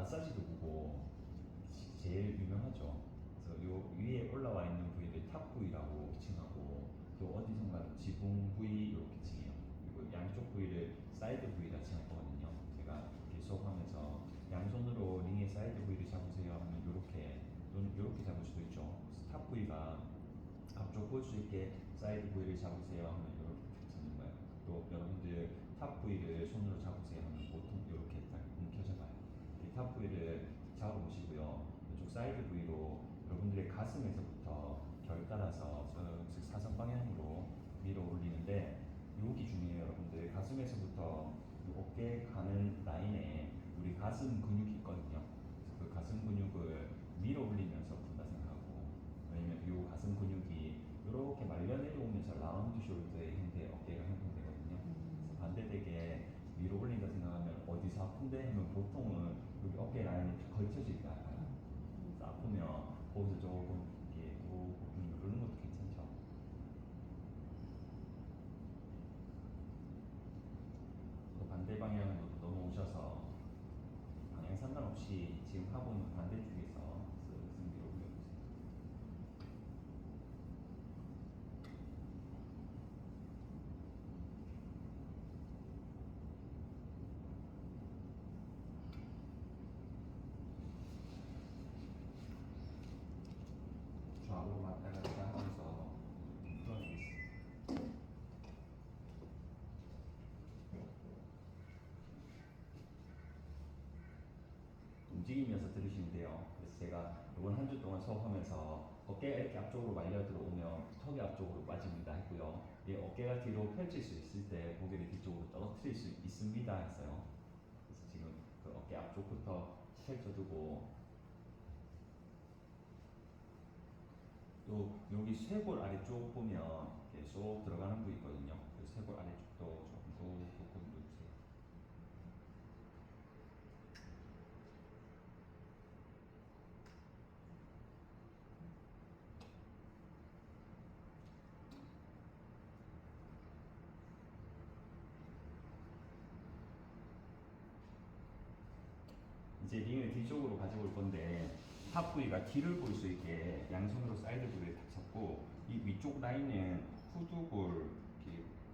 마사지 도구고 제일 유명하죠. 그래서 요 위에 올라와 있는 부위를 탑 부위라고 칭하고 또 어디선가 지붕 부위 이렇게 칭해요. 그리고 양쪽 부위를 사이드 부위라 칭할 거거든요. 제가 계속 하면서 양손으로 링의 사이드 부위를 잡으세요 하면 이렇게 또는 이렇게 잡을 수도 있죠. 그래서 탑 부위가 앞쪽 볼 수 있게 사이드 부위를 잡으세요 하면 이렇게 잡는 거예요. 또 여러분들 탑 부위를 손으로 잡으세요 하면 보통 이렇게 딱 움켜져봐요. 이 탑 부위를 잡아보시고요. 이쪽 사이드 부위로 여러분들의 가슴에서부터 결 따라서 즉 사선 방향으로 밀어 올리는데 여기 중요해요. 여러분들 가슴에서부터 어깨 가는 라인에 우리 가슴 근육이 있거든요. 그래서 그 가슴 근육을 밀어 올리면서 푼다 생각하고, 왜냐면 이 가슴 근육이 이렇게 말려 내려오면서 라운드 숄더의 형태 어깨가 형성되거든요. 그래서 반대되게 위로 올린다 생각하면 어디서 아픈데 하면 보통은 여기 어깨 라인이 다 걸쳐질 때 아파요. 그래서 아프면 거기서 조금 이렇게 꾹꾹 누르는 것도 괜찮죠. 또 반대 방향으로 넘어오셔서 방향 상관없이 지금 하고 있는 반대쪽에서 쓱쓱 밀어 올려보세요. 좌우로 왔다 갔다 하면서 풀어주겠습니다. 움직이면서 들으시면 돼요. 그래서 제가 이번 한 주 동안 수업하면서 어깨가 이렇게 앞쪽으로 말려 들어오면 턱이 앞쪽으로 빠집니다 했고요. 이 어깨가 뒤로 펼칠 수 있을 때 고개를 뒤쪽으로 떨어뜨릴 수 있습니다 했어요. 그래서 지금 그 어깨 앞쪽부터 펼쳐두고, 또 여기 쇄골 아래쪽 보면 이렇게 쏙 들어가는 부위 있거든요. 그 쇄골 아래쪽도 조금 꾹꾹 누르세요. 이제 링을 뒤쪽으로 가지고 올 건데 탑 부위가 뒤를 볼 수 있게 양손으로 사이드 부위를 딱 잡고, 이 위쪽 라인은 후두골,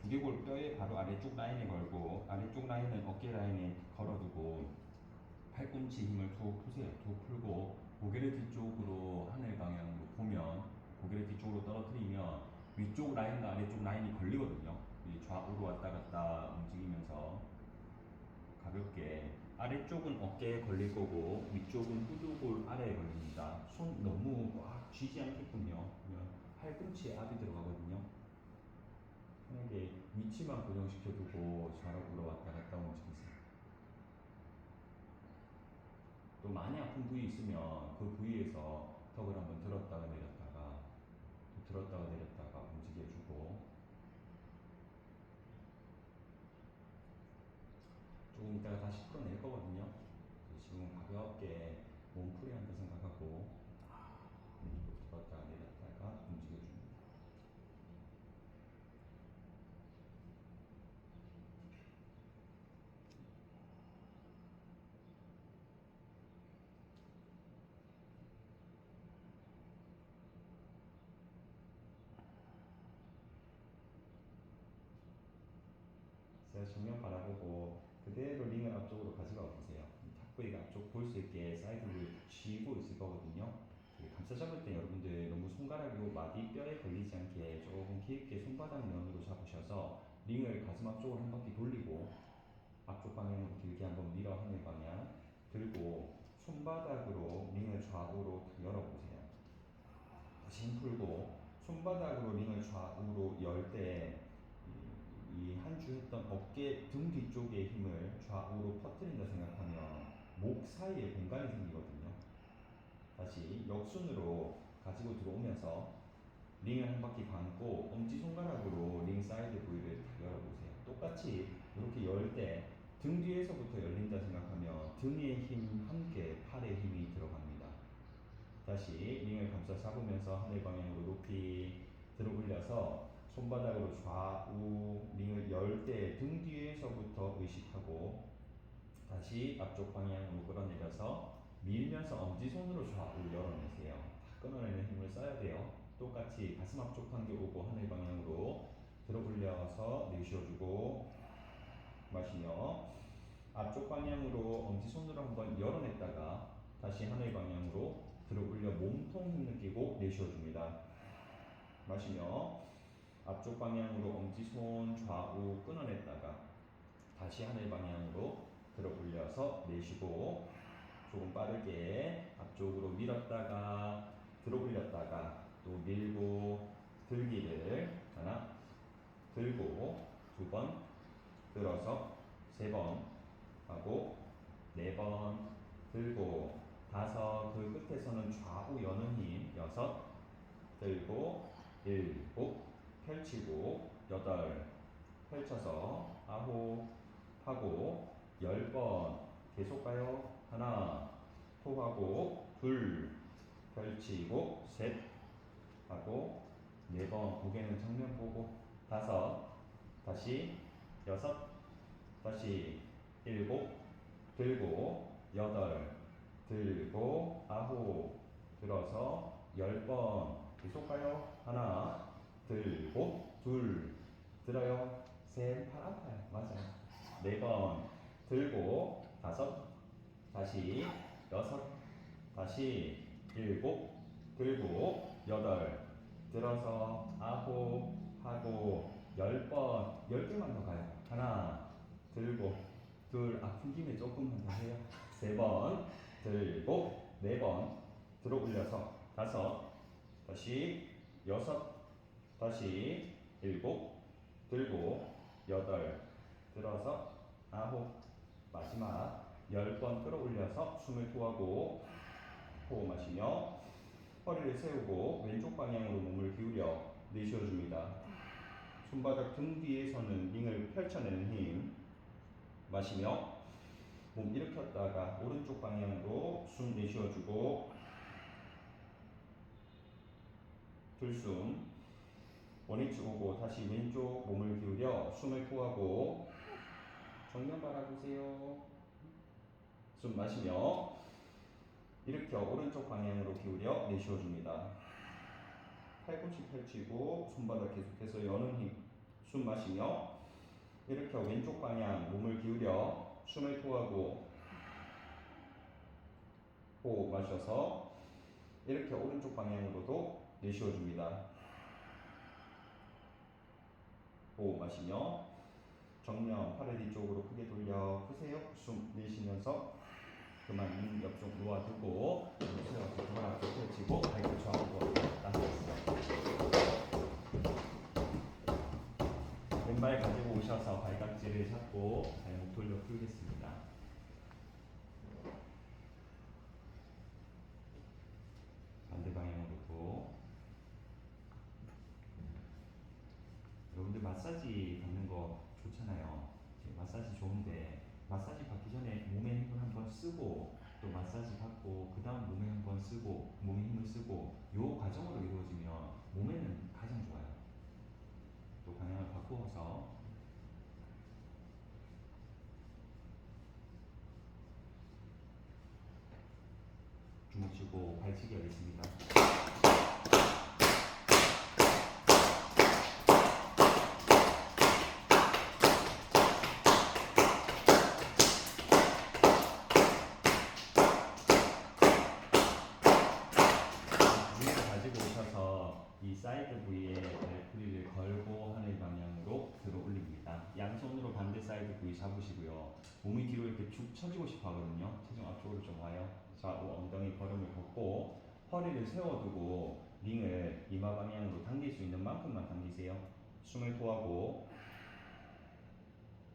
두개골 뼈의 바로 아래쪽 라인에 걸고 아래쪽 라인은 어깨 라인에 걸어두고 팔꿈치 힘을 툭 푸세요. 툭 풀고 고개를 뒤쪽으로 하늘 방향으로 보면, 고개를 뒤쪽으로 떨어뜨리면 위쪽 라인과 아래쪽 라인이 걸리거든요. 이 좌우로 왔다 갔다 움직이면서 가볍게, 아래쪽은 어깨에 걸릴 거고 위쪽은 후두골 아래에 걸립니다. 손 너무 꽉 쥐지 않게끔요. 그러면 팔꿈치에 압이 들어가거든요. 편하게 위치만 고정시켜두고 좌우로 왔다 갔다 움직이세요. 또 많이 아픈 부위 있으면 그 부위에서 턱을 한번 들었다가 내렸다가 또 들었다가 내렸다가 움직여주고, 조금 이따가 다시 풀어낼 거거든요. 지금 가볍게 몸풀이 한다 생각하고 들었다가 내렸다가 움직여줍니다. 제가 정면 바라보고 그대로 링을 앞쪽으로 가져가 보세요. 탑 부위가 앞쪽 볼 수 있게 사이드를 쥐고 있을 거거든요. 감싸 잡을 때 여러분들 너무 손가락으로 마디 뼈에 걸리지 않게 조금 깊게 손바닥 면으로 잡으셔서 링을 가슴 앞쪽으로 한 바퀴 돌리고 앞쪽 방향으로 길게 한번 밀어 하는 방향 들고 손바닥으로 링을 좌우로 열어보세요. 힘 풀고 손바닥으로 링을 좌우로 열 때 이 한 주 했던 어깨 등 뒤쪽의 힘을 좌우로 퍼뜨린다 생각하면 목 사이에 공간이 생기거든요. 다시 역순으로 가지고 들어오면서 링을 한 바퀴 감고 엄지손가락으로 링 사이드 부위를 다 열어보세요. 똑같이 이렇게 열 때 등 뒤에서부터 열린다 생각하면 등의 힘 함께 팔의 힘이 들어갑니다. 다시 링을 감싸 잡으면서 하늘 방향으로 높이 들어 올려서 손바닥으로 좌우 링을 열 때 등 뒤에서부터 의식하고, 다시 앞쪽 방향으로 끌어내려서 밀면서 엄지손으로 좌우 열어내세요. 다 끊어내는 힘을 써야 돼요. 똑같이 가슴 앞쪽 당겨 오고 하늘 방향으로 들어 올려서 내쉬어주고 마시며 앞쪽 방향으로 엄지손으로 한번 열어냈다가 다시 하늘 방향으로 들어 올려 몸통 힘 느끼고 내쉬어줍니다. 마시며 앞쪽 방향으로 엄지손 좌우 끊어냈다가 다시 하늘 방향으로 들어 올려서 내쉬고 조금 빠르게 앞쪽으로 밀었다가 들어 올렸다가 또 밀고 들기를 하나 들고 두 번 들어서 세 번 하고 네 번 들고 다섯 그 끝에서는 좌우 여는 힘 여섯 들고 일곱 펼치고 여덟 펼쳐서 아홉 하고 10번 계속 가요. 하나 토하고 둘 펼치고 셋 하고 4번 고개는 정면 보고 다섯 다시 여섯 다시 일곱 들고 여덟 들고 아홉 들어서 10번 계속 가요. 하나 들고 둘 들어요. 셋 팔 아파요. 맞아요. 4번 들고 다섯 다시 여섯 다시 일곱 들고 여덟 들어서 아홉 하고 10번 10개만 더 가요. 하나 들고 둘 아픈 김에 조금만 더 해요. 3번 들고 4번 들어 올려서 다섯 다시 여섯 다시 일곱 들고 여덟 들어서 아홉 마지막 10번 끌어올려서 숨을 토하고 호흡 마시며 허리를 세우고 왼쪽 방향으로 몸을 기울여 내쉬어줍니다. 손바닥 등 뒤에서는 링을 펼쳐내는 힘 마시며 몸 일으켰다가 오른쪽 방향으로 숨 내쉬어주고 들숨 원위치 오고 다시 왼쪽 몸을 기울여 숨을 토하고 정면 바라보세요. 숨 마시며 일으켜 오른쪽 방향으로 기울여 내쉬어줍니다. 팔꿈치 펼치고 손바닥 계속해서 여는 힘. 숨 마시며 일으켜 왼쪽 방향 몸을 기울여 숨을 토하고 호흡 마셔서 일으켜 오른쪽 방향으로도 내쉬어줍니다. 호흡 마시며 정면 팔을 뒤쪽으로 크게 돌려 푸세요. 숨 내쉬면서 그만 눈 옆쪽 놓아두고 세워서 그만 앞쪽 펼치고 발끝 좌우로 나서있어요. 왼발 가지고 오셔서 발깍지를 잡고 발목 돌려 풀겠습니다. 반대 방향으로도 여러분들 마사지 받는 거 좋잖아요. 마사지 좋은데 마사지 받기 전에 몸에 힘을 한번 쓰고 또 마사지 받고 그 다음 몸에 한번 쓰고 몸에 힘을 쓰고 요 과정으로 이루어지면 몸에는 가장 좋아요. 또 방향을 바꾸어서 주먹 쥐고 발치기 하겠습니다. 이 사이드 부위에 발풀이를 걸고 하늘 방향으로 들어 올립니다. 양손으로 반대 사이드 부위 잡으시고요. 몸이 뒤로 이렇게 축 처지고 싶어 하거든요. 체중 앞쪽으로 좀 와요. 좌우 엉덩이 걸음을 걷고 허리를 세워두고 링을 이마 방향으로 당길 수 있는 만큼만 당기세요. 숨을 토하고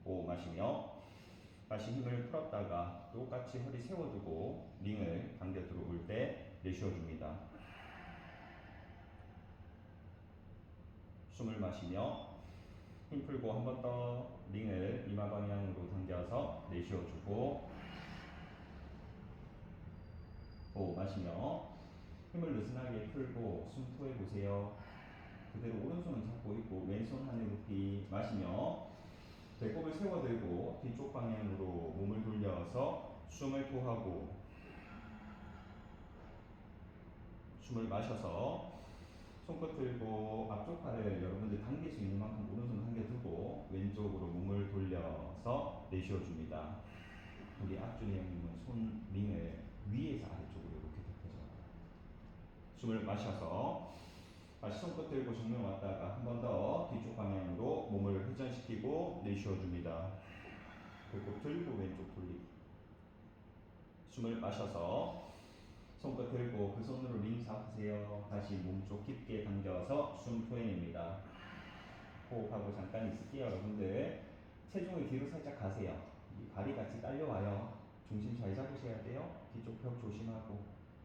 호흡 마시며 다시 힘을 풀었다가 똑같이 허리 세워두고 링을 당겨 들어올 때 내쉬어줍니다. 숨을 마시며 힘 풀고 한 번 더 링을 이마 방향으로 당겨서 내쉬어주고 호흡 마시며 힘을 느슨하게 풀고 숨 토해보세요. 그대로 오른손은 잡고 있고 왼손 하늘 높이 마시며 배꼽을 세워들고 뒤쪽 방향으로 몸을 돌려서 숨을 토하고 숨을 마셔서 손끝 들고 앞쪽 팔을 여러분들 당길 수 있는 만큼 오른손 당겨두고 왼쪽으로 몸을 돌려서 내쉬어줍니다. 우리 앞줄이 형님은 손 링을 위에서 아래쪽으로 이렇게 덮어줘요. 숨을 마셔서 다시 손끝 들고 정면 왔다가 한 번 더 뒤쪽 방향으로 몸을 회전시키고 내쉬어줍니다. 배꼽 들고 왼쪽 돌리기. 숨을 마셔서 손끝 들고 그 손으로 링 잡으세요. 다시 몸쪽 깊게 당겨서 숨 토해냅니다. 호흡하고 잠깐 있을게요. 여러분들 체중을 뒤로 살짝 가세요. 이 발이 같이 딸려와요. 중심 잘 잡으셔야 돼요. 뒤쪽 벽 조심하고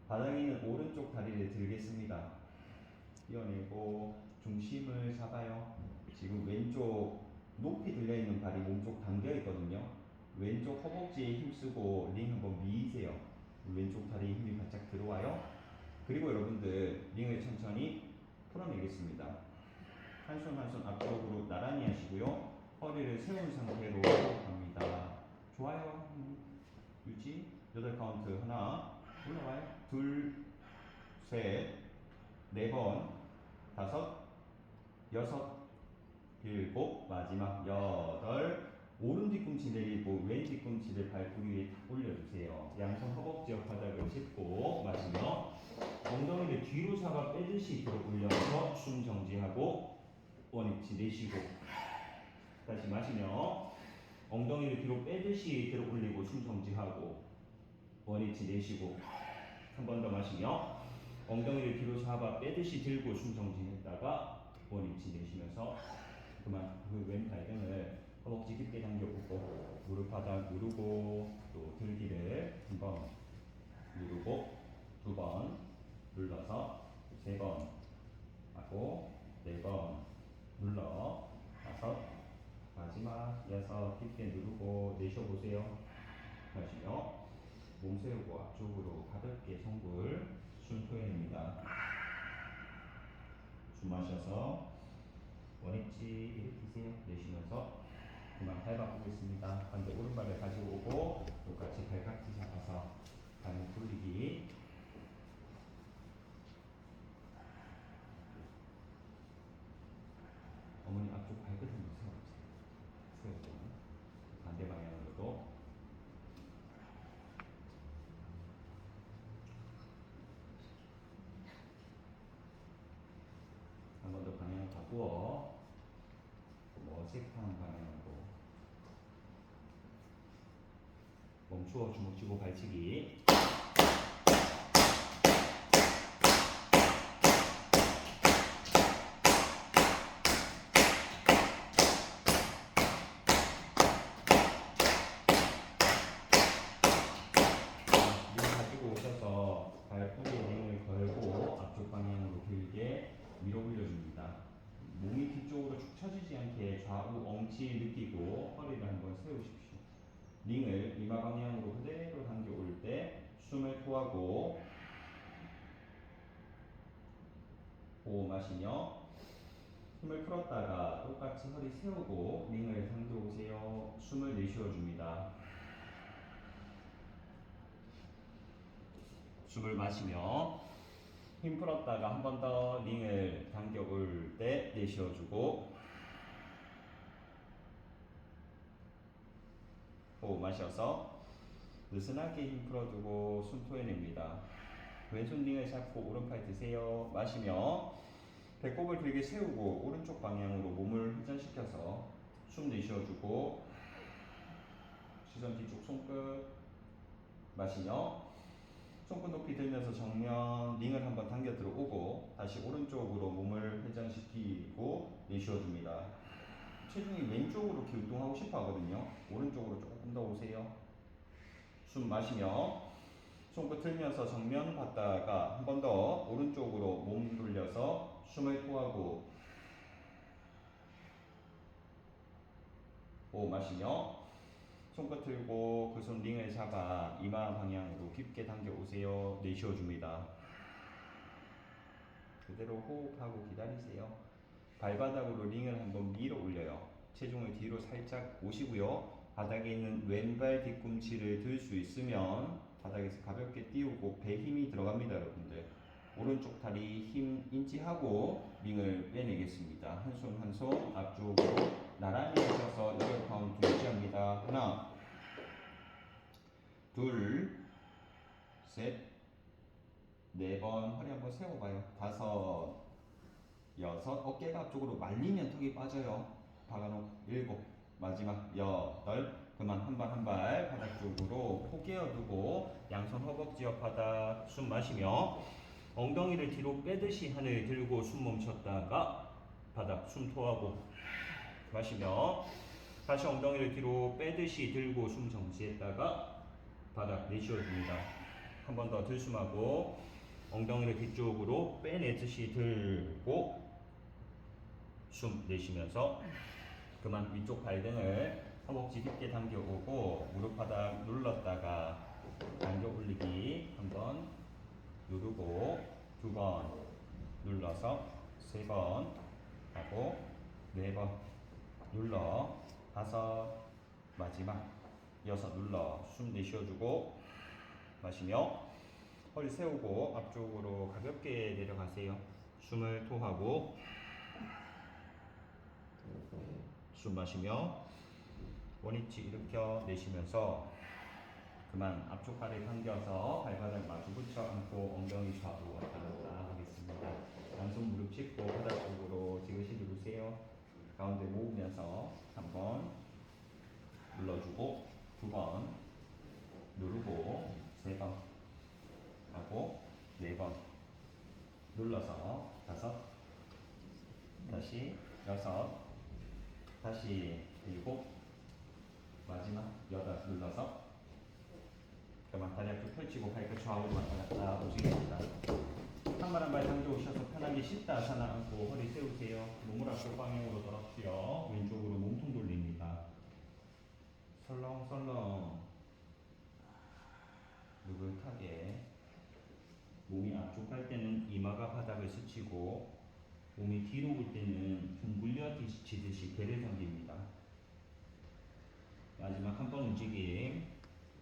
바닥에 있는 오른쪽 다리를 들겠습니다. 띄어내고 중심을 잡아요. 지금 왼쪽 높이 들려있는 발이 몸쪽 당겨있거든요. 왼쪽 허벅지에 힘쓰고 링 한번 미세요. 왼쪽 다리에 힘이 바짝 들어와요. 그리고 여러분들 링을 천천히 풀어내겠습니다. 한 손 한 손 앞쪽으로 나란히 하시고요. 허리를 세운 상태로 갑니다. 좋아요. 유지. 8카운트. 하나, 올라와요. 둘, 셋, 4번, 5, 6, 7, 마지막 8. 오른 뒤꿈치 내리고 왼 뒤꿈치를 발뿌리 위에 올려주세요. 양손 허벅지 옆 바닥을 짚고 마시며 엉덩이를 뒤로 잡아 빼듯이 들어 올려서 숨 정지하고 원위치 내쉬고 다시 마시며 엉덩이를 뒤로 빼듯이 들어 올리고 숨 정지하고 원위치 내쉬고 한 번 더 마시며 엉덩이를 뒤로 잡아 빼듯이 들고 숨 정지했다가 원위치 내쉬면서 그만 그 왼발 등을 허벅지 깊게 당겨보고 무릎 바닥 누르고 또 들기를 한 번 누르고 2번 눌러서 3번 하고 4번 눌러 5 마지막 6 깊게 누르고 내쉬어보세요. 하시며 몸 세우고 앞쪽으로 가볍게 송불 숨 토해냅니다. 숨 마셔서 원위치 일으키세요. 내쉬면서 그만 발 바꾸겠습니다. 반대 오른발을 가지고 오고 똑같이 발깍지 잡아서 발 돌리기. 어머니 앞쪽 발끝을 세워주세요. 세우고 반대 방향으로도 한 번 더 방향을 바꾸어 어색한 방향으로 멈추어 주먹 쥐고 발치기. 링 가지고 오셔서 발목에 링을 걸고 앞쪽 방향으로 길게 밀어 올려줍니다. 몸이 뒤쪽으로 축 처지지 않게 좌우 엉치 느끼고 허리를 한번 세우십시오. 링을 이마 방향으로 그대로 당겨 올 때 숨을 토하고 호흡 마시며 힘을 풀었다가 똑같이 허리 세우고 링을 당겨 오세요. 숨을 내쉬어 줍니다. 숨을 마시며 힘 풀었다가 한 번 더 링을 당겨 올 때 내쉬어 주고 호흡 마셔서 느슨하게 힘 풀어주고 숨 토해냅니다. 왼손 링을 잡고 오른팔 드세요. 마시며 배꼽을 들게 세우고 오른쪽 방향으로 몸을 회전시켜서 숨 내쉬어주고 시선 뒤쪽 손끝 마시며 손끝 높이 들면서 정면 링을 한번 당겨 들어오고 다시 오른쪽으로 몸을 회전시키고 내쉬어줍니다. 체중이 왼쪽으로 이렇게 운동하고 싶어 하거든요. 오른쪽으로 조금 더 오세요. 숨 마시며 손끝 들면서 정면 봤다가 한 번 더 오른쪽으로 몸 돌려서 숨을 토하고 호흡 마시며 손끝 들고 그 손 링을 잡아 이마 방향으로 깊게 당겨 오세요. 내쉬어줍니다. 그대로 호흡하고 기다리세요. 발바닥으로 링을 한번 밀어 올려요. 체중을 뒤로 살짝 오시고요. 바닥에 있는 왼발 뒤꿈치를 들 수 있으면 바닥에서 가볍게 띄우고 배 힘이 들어갑니다, 여러분들. 오른쪽 다리 힘 인지하고 링을 빼내겠습니다. 한 손 한 손 앞쪽으로 나란히 하셔서 여덟 카운트 유지합니다. 하나, 둘, 셋, 네 번. 허리 한번 세워봐요. 다섯, 여섯. 어깨가 앞쪽으로 말리면 턱이 빠져요. 박아놓고 일곱. 마지막 여덟. 그만 한 발 한 발 바닥 쪽으로 포개어두고 양손 허벅지 옆 바닥 숨 마시며 엉덩이를 뒤로 빼듯이 하늘 들고 숨 멈췄다가 바닥 숨 토하고 마시며 다시 엉덩이를 뒤로 빼듯이 들고 숨 정지했다가 바닥 내쉬어줍니다. 한 번 더 들숨하고 엉덩이를 뒤쪽으로 빼내듯이 들고 숨 내쉬면서 그만 위쪽 발등을 허벅지 깊게 당겨오고 무릎 바닥 눌렀다가 당겨 올리기 한 번 누르고 두 번 눌러서 세 번 하고 네 번 눌러 다섯 마지막 여섯 눌러 숨 내쉬어주고 마시며 허리 세우고 앞쪽으로 가볍게 내려가세요. 숨을 토하고 숨 마시며 원위치 일으켜 내쉬면서 그만 앞쪽 발을 당겨서 발바닥 마주 붙여 안고 엉덩이 좌우로 왔다 갔다 하겠습니다. 양손 무릎 짚고 바닥 쪽으로 지그시 누르세요. 가운데 모으면서 한 번 눌러주고 두 번 누르고 세 번 하고 네 번 눌러서 다섯 다시 여섯 다시 일곱 마지막 여덟 눌러서 그만 다리 앞쪽 펼치고 발끝 좌우로 왔다 갔다 움직입니다. 한 발 한 발 당겨 오셔서 편하게 십다아사나 앉고 허리 세우세요. 몸을 앞쪽 방향으로 떨어뜨려 왼쪽으로 몸통 돌립니다. 설렁설렁 느긋하게 몸이 앞쪽 갈 때는 이마가 바닥을 스치고 몸이 뒤로 올 때는 둥글려 지듯이 배를 당깁니다. 마지막 한 번 움직임.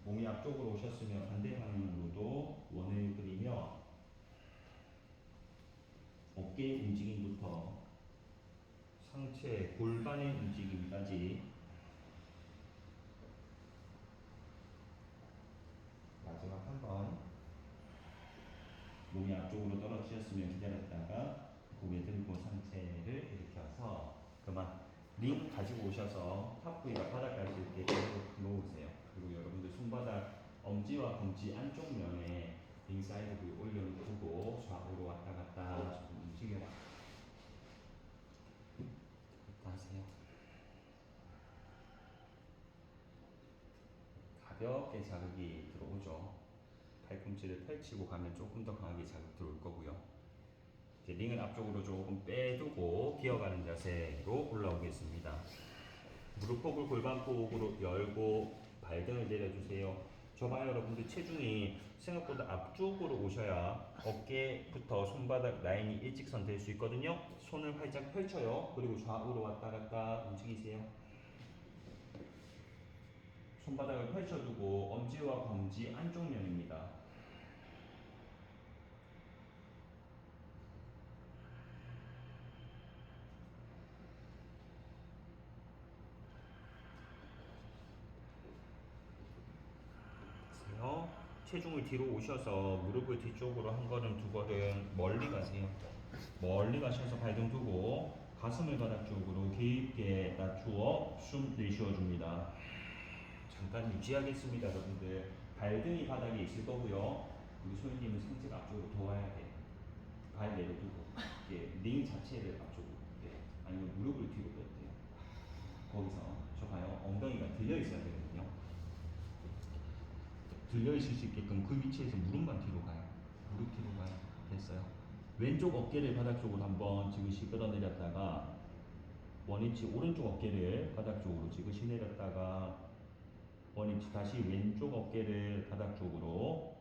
몸이 앞쪽으로 오셨으면 반대 방향으로도 원을 그리며 어깨 움직임부터 상체 골반의 움직임까지 마지막 한 번 몸이 앞쪽으로 떨어지셨으면 기다렸다가 고개 들고 상체를 일으켜서 그만 링 가지고 오셔서 탑 부위가 바닥까지 이렇게 계속 놓으세요. 그리고 여러분들 손바닥 엄지와 검지 안쪽 면에 링 사이드 부위 올려두고 좌우로 왔다 갔다 조금 움직여 하세요. 가볍게 자극이 들어오죠. 팔꿈치를 펼치고 가면 조금 더 강하게 자극 들어올 거고요. 이제 링을 앞쪽으로 조금 빼두고 기어가는 자세로 올라오겠습니다. 무릎폭을 골반폭으로 열고 발등을 내려주세요. 저 봐요, 여러분들 체중이 생각보다 앞쪽으로 오셔야 어깨부터 손바닥 라인이 일직선 될 수 있거든요. 손을 활짝 펼쳐요. 그리고 좌우로 왔다 갔다 움직이세요. 손바닥을 펼쳐두고 엄지와 검지 안쪽 면입니다. 체중을 뒤로 오셔서 무릎을 뒤쪽으로 한 걸음 두 걸음 멀리 가세요. 멀리 가셔서 발등 두고 가슴을 바닥 쪽으로 깊게 낮추어 숨 내쉬어줍니다. 잠깐 유지하겠습니다, 여러분들. 발등이 바닥에 있을 거고요. 우리 소연님은 상체가 앞쪽으로 더 와야 돼. 발 내려두고 링 자체를 앞쪽으로 아니면 무릎을 뒤로 빼도 돼요. 거기서 저 봐요. 엉덩이가 들려 있어야 되거든요. 들려 있을 수 있게끔 그 위치에서 무릎만 뒤로 가요. 무릎 뒤로 가요. 됐어요. 왼쪽 어깨를 바닥 쪽으로 한번 지그시 끌어내렸다가 원위치 오른쪽 어깨를 바닥 쪽으로 지그시 내렸다가 원위치 다시 왼쪽 어깨를 바닥 쪽으로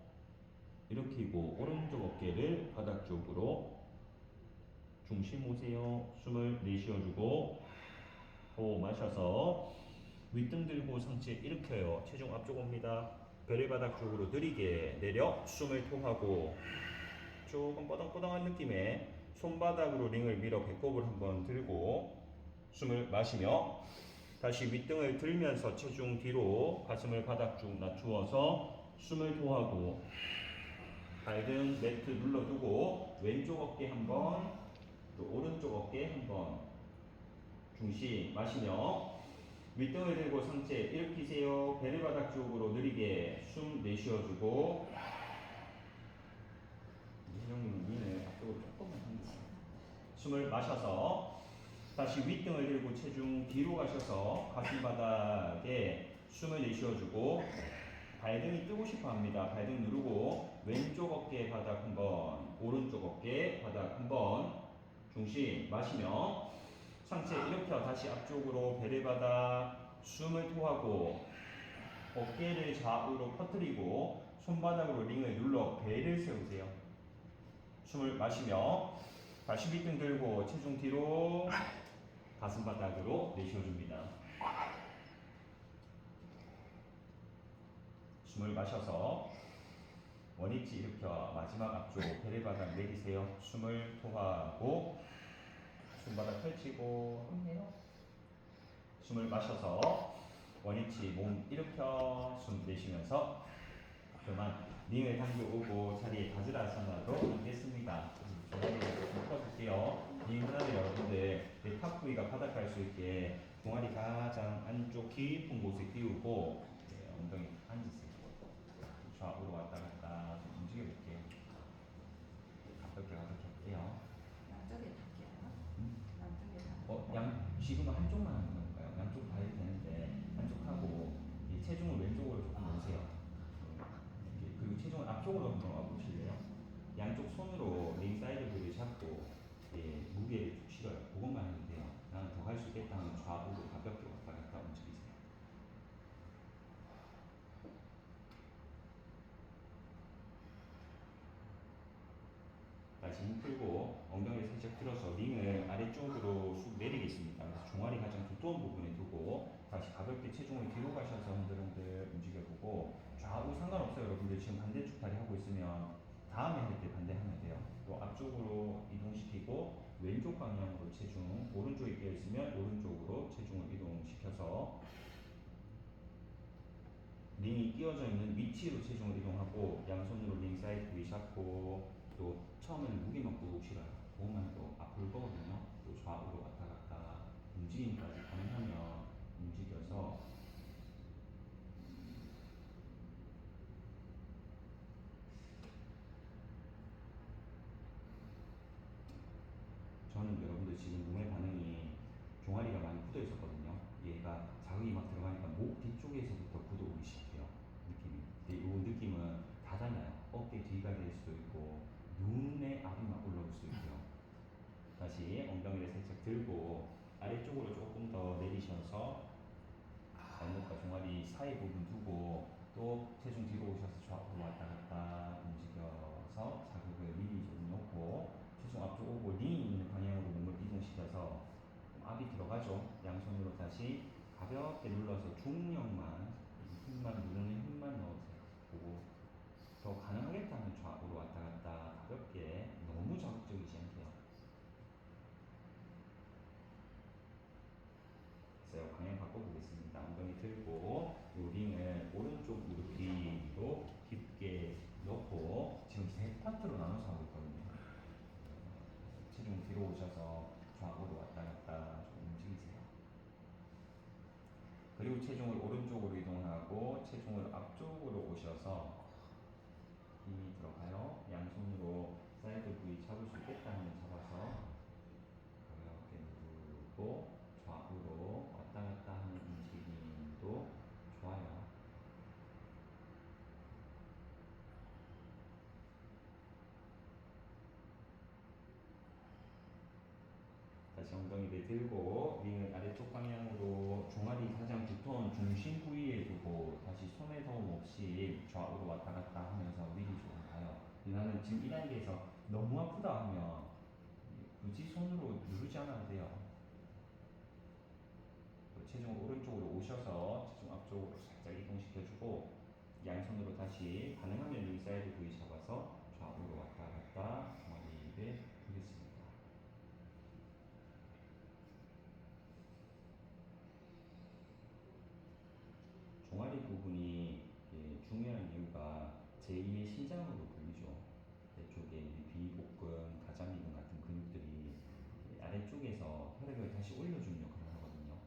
일으키고 오른쪽 어깨를 바닥 쪽으로 중심 오세요. 숨을 내쉬어주고 호흡 마셔서 윗등 들고 상체 일으켜요. 체중 앞쪽 옵니다. 베레바닥 쪽으로 느리게 내려 숨을 토하고 조금 뻐덩뻐덩한 느낌에 손바닥으로 링을 밀어 배꼽을 한번 들고 숨을 마시며 다시 윗등을 들면서 체중 뒤로 가슴을 바닥 쭉 낮추어서 숨을 토하고 발등 매트 눌러두고 왼쪽 어깨 한번 또 오른쪽 어깨 한번 중심 마시며 윗등을 들고 상체 일으키세요. 베르바닥 쪽으로 느리게 숨 내쉬어주고 이형님은 눈을 앞쪽으로 조금만 당기세요. 숨을 마셔서 다시 윗등을 들고 체중 뒤로 가셔서 가슴바닥에 숨을 내쉬어주고 발등이 뜨고 싶어 합니다. 발등 누르고 왼쪽 어깨 바닥 한번 오른쪽 어깨 바닥 한번 중심 마시며 상체 일으켜 다시 앞쪽으로 베레바닥 숨을 토하고 어깨를 좌우로 퍼뜨리고 손바닥으로 링을 눌러 배를 세우세요. 숨을 마시며 다시 윗등 들고 체중 뒤로 가슴바닥으로 내쉬어줍니다. 숨을 마셔서 원위치 일으켜 마지막 앞쪽 베레바닥 내리세요. 숨을 토하고 손바닥 펼치고 한네요. 숨을 마셔서 원위치 몸 일으켜 숨 내쉬면서 그만 링을 당겨오고 자리에 바지라사나로 앉겠습니다. 종아리를 좀 펴볼게요. 링 하나는 여러분들 내 탑 부위가 바닥 갈 수 있게 종아리 가장 안쪽 깊은 곳에 띄우고 엉덩이 앉으세요. 좌우로 왔다 갔다 좀 움직여볼게요. 가볍게 할게요. 양쪽에 닿게요. 양쪽에 지금은 한쪽만 하는 건가요? 양쪽 다 해도 되는데 한쪽 하고 이 체중을 왼쪽으로 조금 놓으세요. 그리고 체중을 앞쪽으로 한번 와보실래요? 양쪽 손으로 링 사이드 부위를 잡고 무게를 쭉 실어요. 그것만 해도 돼요. 나는 더 할 수 있겠다 하면 좌우로 가볍게 왔다 갔다 움직이세요. 다시 힘 풀고 엉덩이를 살짝 들어서 링을 아래쪽으로 쑥 내리겠습니다. 그래서 종아리 가장 두꺼운 부분에 두고 다시 가볍게 체중을 뒤로 가셔서 흔들흔들 움직여보고 좌우 상관없어요. 여러분들 지금 반대쪽 다리 하고 있으면 다음에 할 때 반대하면 돼요. 또 앞쪽으로 이동시키고 왼쪽 방향으로 체중, 오른쪽에 끼어있으면 오른쪽으로 체중을 이동시켜서 링이 끼워져 있는 위치로 체중을 이동하고 양손으로 링 사이드 부위 잡고 또 처음에는 무게만 꾹 실어요. 그것만 해도 아플 거거든요. 또 좌우로 왔다 갔다 움직임까지 가능하면 움직여서 저는 여러분들 지금 몸의 반응이 종아리가 많이 굳어 있었거든요. 얘가 자극이 막 들어가니까 목 뒤쪽에서부터 굳어 오기 시작해요. 느낌이. 근데 이 느낌은 다 달라요. 어깨 뒤가 될 수도 있고 눈에 압이 막 올라올 수도 있고요. 다시 엉덩이를 살짝 들고 아래쪽으로 조금 더 내리셔서 발목과 종아리 사이 부분 두고 또 체중 뒤로 오셔서 좌우로 왔다 갔다 움직여서 자극을 미리 조금 놓고 체중 앞쪽 오고 링이 있는 방향으로 몸을 이동시켜서 압이 들어가죠. 양손으로 다시 가볍게 눌러서 중력만 힘만 누르는 힘만 넣으세요. 그리고 더 가능하겠다면 좌우로 왔다 갔다 가볍게 너무 자극적이지 않게요. 그래서 방향 바꿔보겠습니다. 엉덩이 들고 요 링을 오른쪽 무릎 뒤로 깊게 넣고 지금 세 파트로 나눠서 하고 있거든요. 체중 뒤로 오셔서 좌우로 왔다 갔다 좀 움직이세요. 그리고 체중을 오른쪽으로 이동하고 체중을 앞쪽으로 오셔서 힘이 들어가요. 양손으로 사이드 부위 잡을 수 있겠다면 잡아서 가볍게 누르고 좌우로 왔다 갔다 하는 움직임도 좋아요. 다시 엉덩이를 들고 링을 아래쪽 방향으로 종아리 가장 두터운 중심 부위에 두고 다시 손의 도움 없이 좌우로 왔다 갔다 하면서 미리 조금 가요. 나는 지금 이 단계에서 너무 아프다 하면 굳이 손으로 누르지 않아도 돼요. 체중을 오른쪽으로 오셔서 체중 앞쪽으로 살짝 이동시켜주고 양손으로 다시 가능하면 링사이드 부위 잡아서 좌우로 왔다 갔다 종아리를 펴겠습니다. 종아리 부분이 중요한 이유가 제2의 심장으로 불리죠. 이쪽에 비복근, 가장미근 같은 근육들이 아래쪽에서 혈액을 다시 올려주는 역할을 하거든요.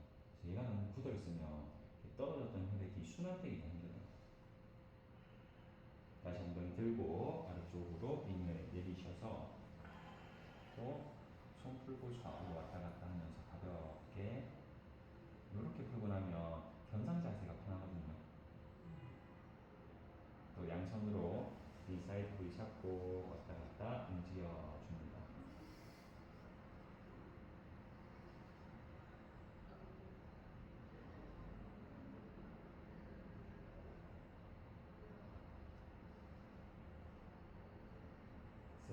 그래서 얘가 너무 굳어 있으면 떨어졌던 혈액이 순환되기가 힘들어요. 다시 한번 들고 아래쪽으로 링을 내리셔서 또 손 풀고 좌우로 왔다 갔다 하면서 가볍게 이렇게 풀고 나면 견상 자세가 편하거든요. 또 양손으로 이 사이드 부위 잡고 왔다 갔다 움직여 줍니다.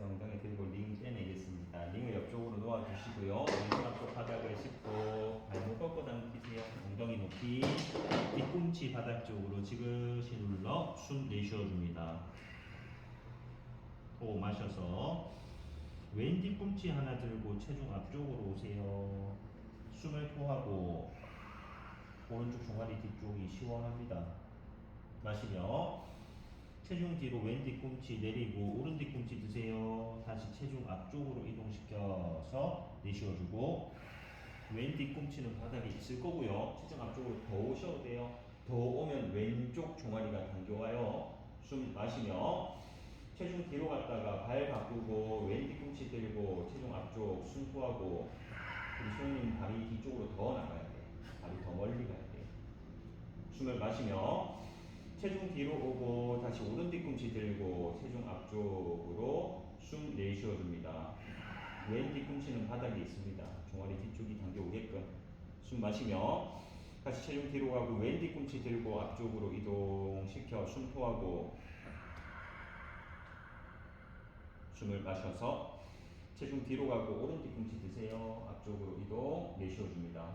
엉덩이 들고 링 빼내겠습니다. 링을 옆쪽으로 놓아주시고요. 왼손 앞쪽 바닥을 짚고 발목 뻗고 당기세요. 엉덩이 높이 뒤꿈치 바닥 쪽으로 지그시 눌러 숨 내쉬어줍니다. 호흡 마셔서 왼 뒤꿈치 하나 들고 체중 앞쪽으로 오세요. 숨을 토하고 오른쪽 종아리 뒤쪽이 시원합니다. 마시며 체중 뒤로 왼 뒤꿈치 내리고 오른 뒤꿈치 드세요. 다시 체중 앞쪽으로 이동시켜서 내쉬어주고 왼 뒤꿈치는 바닥에 있을 거고요. 체중 앞쪽으로 더 오셔도 돼요. 더 오면 왼쪽 종아리가 당겨와요. 숨 마시며 체중 뒤로 갔다가 발 바꾸고 왼 뒤꿈치 들고 체중 앞쪽 숨 토하고 우리 손님 다리 뒤쪽으로 더 나가야 돼요. 다리 더 멀리 가야 돼요. 숨을 마시며 체중 뒤로 오고 다시 오른 뒤꿈치 들고 체중 앞쪽으로 숨 내쉬어줍니다. 왼 뒤꿈치는 바닥에 있습니다. 종아리 뒤쪽이 당겨오게끔 숨 마시며 다시 체중 뒤로 가고 왼 뒤꿈치 들고 앞쪽으로 이동시켜 숨 토하고 숨을 마셔서 체중 뒤로 가고 오른 뒤꿈치 드세요. 앞쪽으로 이동 내쉬어줍니다.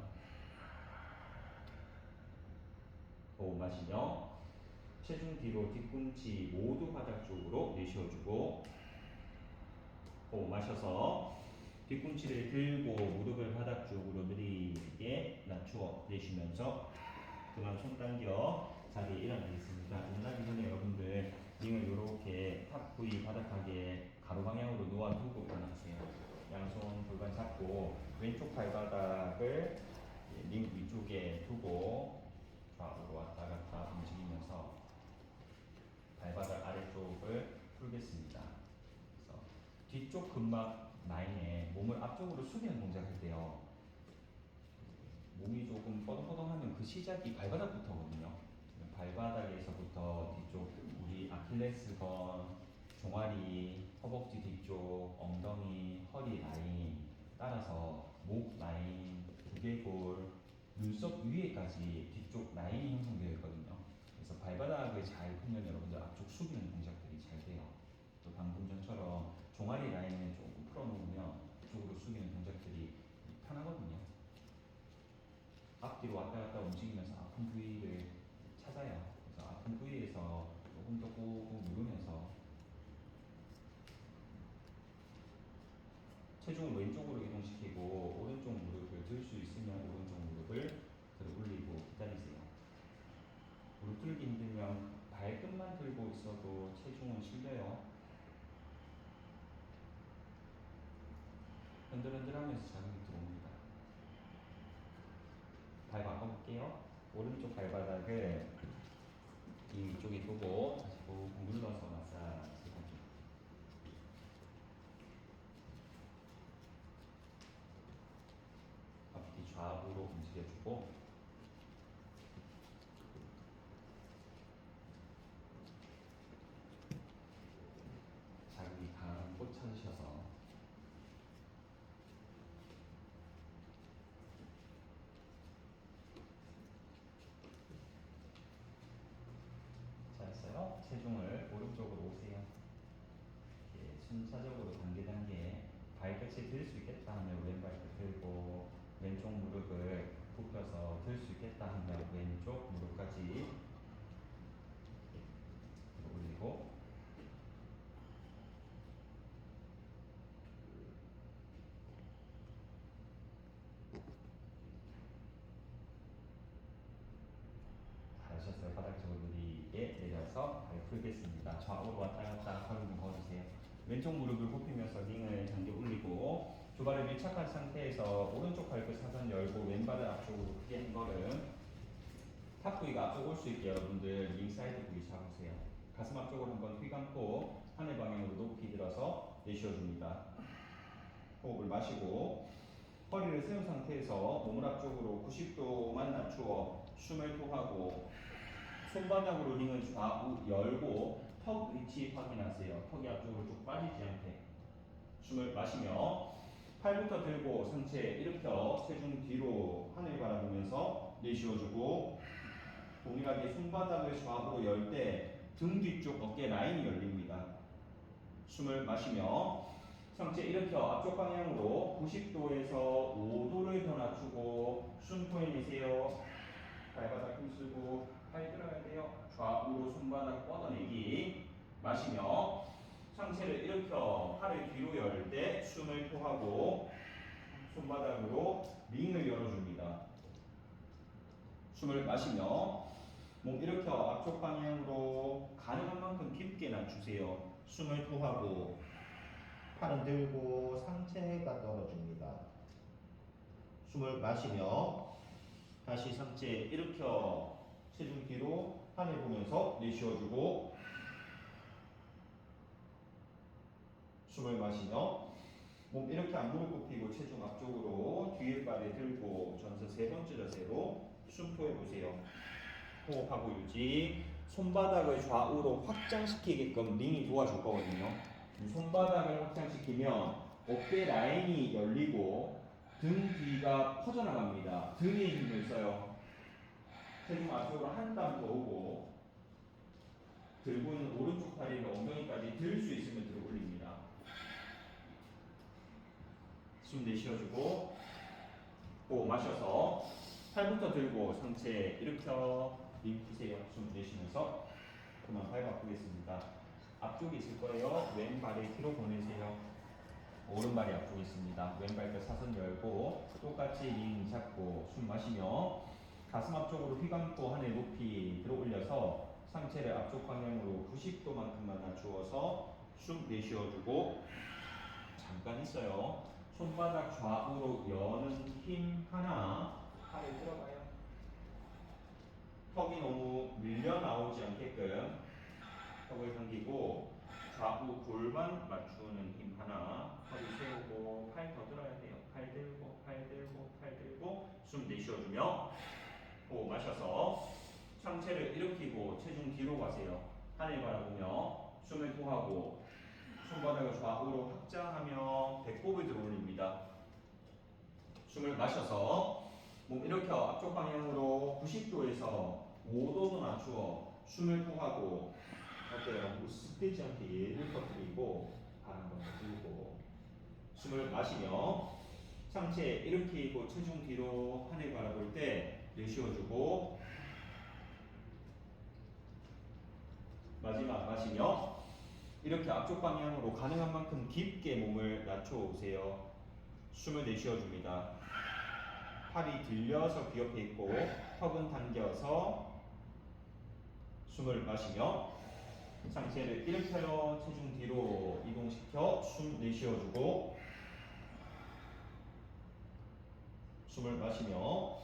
호흡 마시며 체중 뒤로 뒤꿈치 모두 바닥 쪽으로 내쉬어주고 호흡 마셔서 뒤꿈치를 들고 무릎을 바닥 쪽으로 느리게 낮추어 내쉬면서 그만 손 당겨 자리에 일어나겠습니다. 일어나기 전에 여러분들 링을 이렇게 탑 부위 바닥하게 가로 방향으로 놓아두고 일어나세요. 양손 골반 잡고 왼쪽 발바닥을 링 위쪽에 두고 좌우로 왔다 갔다 움직이면서 발바닥 아래쪽을 풀겠습니다. 그래서 뒤쪽 근막 라인에 몸을 앞쪽으로 숙이는 동작을 할 때요. 몸이 조금 뻐덩뻐덩하면 그 시작이 발바닥부터거든요. 발바닥에서부터 뒤쪽 우리 아킬레스건, 종아리, 허벅지 뒤쪽, 엉덩이, 허리 라인 따라서 목 라인, 두개골, 눈썹 위에까지 뒤쪽 라인이 형성되어 있거든요. 그래서 발바닥을 잘 풀면 여러분들 앞쪽 숙이는 동작들이 잘 돼요. 또 방금 전처럼 종아리 라인을 조금 풀어놓으면 앞쪽으로 숙이는 동작들이 편하거든요. 앞뒤로 왔다 갔다 움직이면서 아픈 부위를 찾아요. 그래서 아픈 부위에서 조금 더 꾹꾹 누르면서 체중을 왼쪽으로 이동시키고 오른쪽 무릎을 들 수 있으면 오른쪽 무릎을 들어 올리고 기다리세요. 무릎 들기 힘들면 발끝만 들고 있어도 체중은 실려요. 흔들흔들하면서 자극이 들어옵니다. 발 바꿔볼게요. 오른쪽 발바닥을 이 위쪽에 두고 다시 꾹 눌러서 마사지 해줍니다. 앞뒤 좌우로 움직여주고 자극이 강한 곳 찾으셔서 잘했어요. 체중을 오른쪽으로 오세요. 이렇게 순차적으로 단계 발끝이 들 수 있겠다 하면 왼발끝 들고 왼쪽 무릎을 굽혀서 들 수 있겠다 하면 왼쪽 무릎까지 들어 올리고 잘하셨어요. 바닥 쪽으로 느리게 내려서 발 풀겠습니다. 좌우로 왔다 갔다 발을 좀 걸으세요. 왼쪽 무릎을 굽히면서 링을 당겨 올리고 두 발을 밀착한 상태에서 오른쪽 발끝 사선 열고 왼발을 앞쪽으로 크게 한 걸음. 탑 부위가 앞쪽 올 수 있게 여러분들 링 사이드 부위 잡으세요. 가슴 앞쪽으로 한번 휘감고 하늘 방향으로 높이 들어서 내쉬어줍니다. 호흡을 마시고 허리를 세운 상태에서 몸을 앞쪽으로 90도만 낮추어 숨을 토하고 손바닥으로 링을 좌우 열고 턱 위치 확인하세요. 턱이 앞쪽으로 쭉 빠지지 않게 숨을 마시며 팔부터 들고 상체 일으켜 체중 뒤로 하늘 바라보면서 내쉬어주고 동일하게 손바닥을 좌우로 열 때 등 뒤쪽 어깨 라인이 열립니다. 숨을 마시며 상체 일으켜 앞쪽 방향으로 90도에서 5도를 더 낮추고 숨 토해내세요. 발바닥 힘쓰고 팔 들어야 돼요. 좌우로 손바닥 뻗어내기 마시며 상체를 일으켜 팔을 뒤로 열 때 숨을 토하고 손바닥으로 링을 열어줍니다. 숨을 마시며 몸 일으켜 앞쪽 방향으로 가능한 만큼 깊게 낮추세요. 숨을 토하고 팔은 들고 상체가 떨어집니다. 숨을 마시며 다시 상체 일으켜 체중 뒤로 하늘 보면서 내쉬어주고 숨을 마시며 몸 이렇게 안 무릎 굽히고 체중 앞쪽으로 뒤에 발에 들고 전서 세 번째 자세로 숨 토해보세요. 호흡하고 유지. 손바닥을 좌우로 확장시키게끔 링이 도와줄 거거든요. 이 손바닥을 확장시키면 어깨 라인이 열리고 등 뒤가 퍼져나갑니다. 등에 힘을 써요. 체중 앞쪽으로 한 땀 더 오고 들고 있는 오른쪽 다리를 엉덩이까지 들 수 있으면 들어 올립니다. 숨 내쉬어주고 호흡 마셔서 팔부터 들고 상체 일으켜 링 푸세요. 숨 내쉬면서 그만 발 바꾸겠습니다. 앞쪽에 있을 거예요. 왼발을 뒤로 보내세요. 오른발이 앞쪽에 있습니다. 왼발끝 사선 열고 똑같이 링 잡고 숨 마시며 가슴 앞쪽으로 휘감고 하늘 높이 들어 올려서 상체를 앞쪽 방향으로 90도만큼만 낮추어서 숨 내쉬어주고 잠깐 있어요. 손바닥 좌우로 여는 힘 하나 팔을 들어가요. 턱이 너무 밀려 나오지 않게끔 턱을 당기고 좌우 골반 맞추는 힘 하나 허리 세우고 팔 더 들어야 돼요. 팔 들고 팔 들고 팔 들고 숨 내쉬어주며 호흡 마셔서 상체를 일으키고 체중 뒤로 가세요. 하늘 바라보며 숨을 토하고 손바닥을 좌우로 확장하며 배꼽을 들어 올립니다. 숨을 마셔서 몸 일으켜 앞쪽 방향으로 90도에서 5도도 낮추어 숨을 토하고 어때요? 으쓱대지 않게 얘를 터뜨리고 발 한번 더 들고 숨을 마시며 상체 일으키고 체중 뒤로 하늘 바라볼 때 내쉬어주고 마지막 마시며 이렇게 앞쪽 방향으로 가능한 만큼 깊게 몸을 낮춰 오세요. 숨을 내쉬어줍니다. 팔이 들려서 귀 옆에 있고 턱은 당겨서 숨을 마시며 상체를 일으켜요. 체중 뒤로 이동시켜 숨 내쉬어주고 숨을 마시며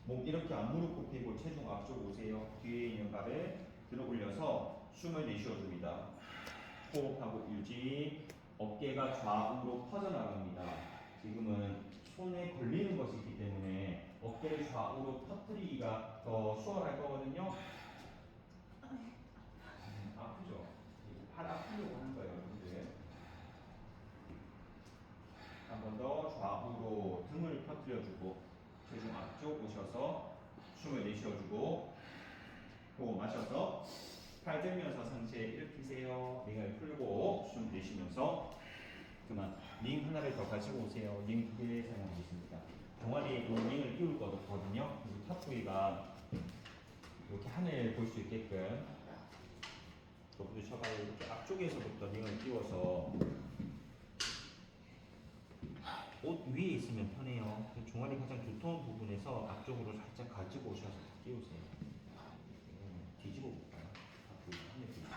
몸 이렇게 안 무릎 굽히고 체중 앞쪽 오세요. 뒤에 있는 발을 들어 올려서 숨을 내쉬어줍니다. 호흡하고 유지. 어깨가 좌우로 퍼져나갑니다. 지금은 손에 걸리는 것이 있기 때문에 어깨를 좌우로 터뜨리기가 더 수월할 거거든요. 아프죠? 팔 아프려고 하는 거예요, 여러분들. 한 번 더 좌우로 등을 퍼뜨려주고 체중 앞쪽 오셔서 숨을 내쉬어주고 호흡 마셔서 팔 들면서 상체 일으키세요. 링을 풀고 숨 내쉬면서 그만 링 하나를 더 가지고 오세요. 링 2개 사용하겠습니다. 종아리에 링을 띄울 거거든요. 그리고 탑 부위가 이렇게 하늘 볼 수 있게끔 저부터 쳐봐요. 이렇게 앞쪽에서부터 링을 띄워서 옷 위에 있으면 편해요. 그 종아리 가장 두터운 부분에서 앞쪽으로 살짝 가지고 오셔서 띄우세요. 뒤집어 볼까요? 앞으로 하늘 뒤집어.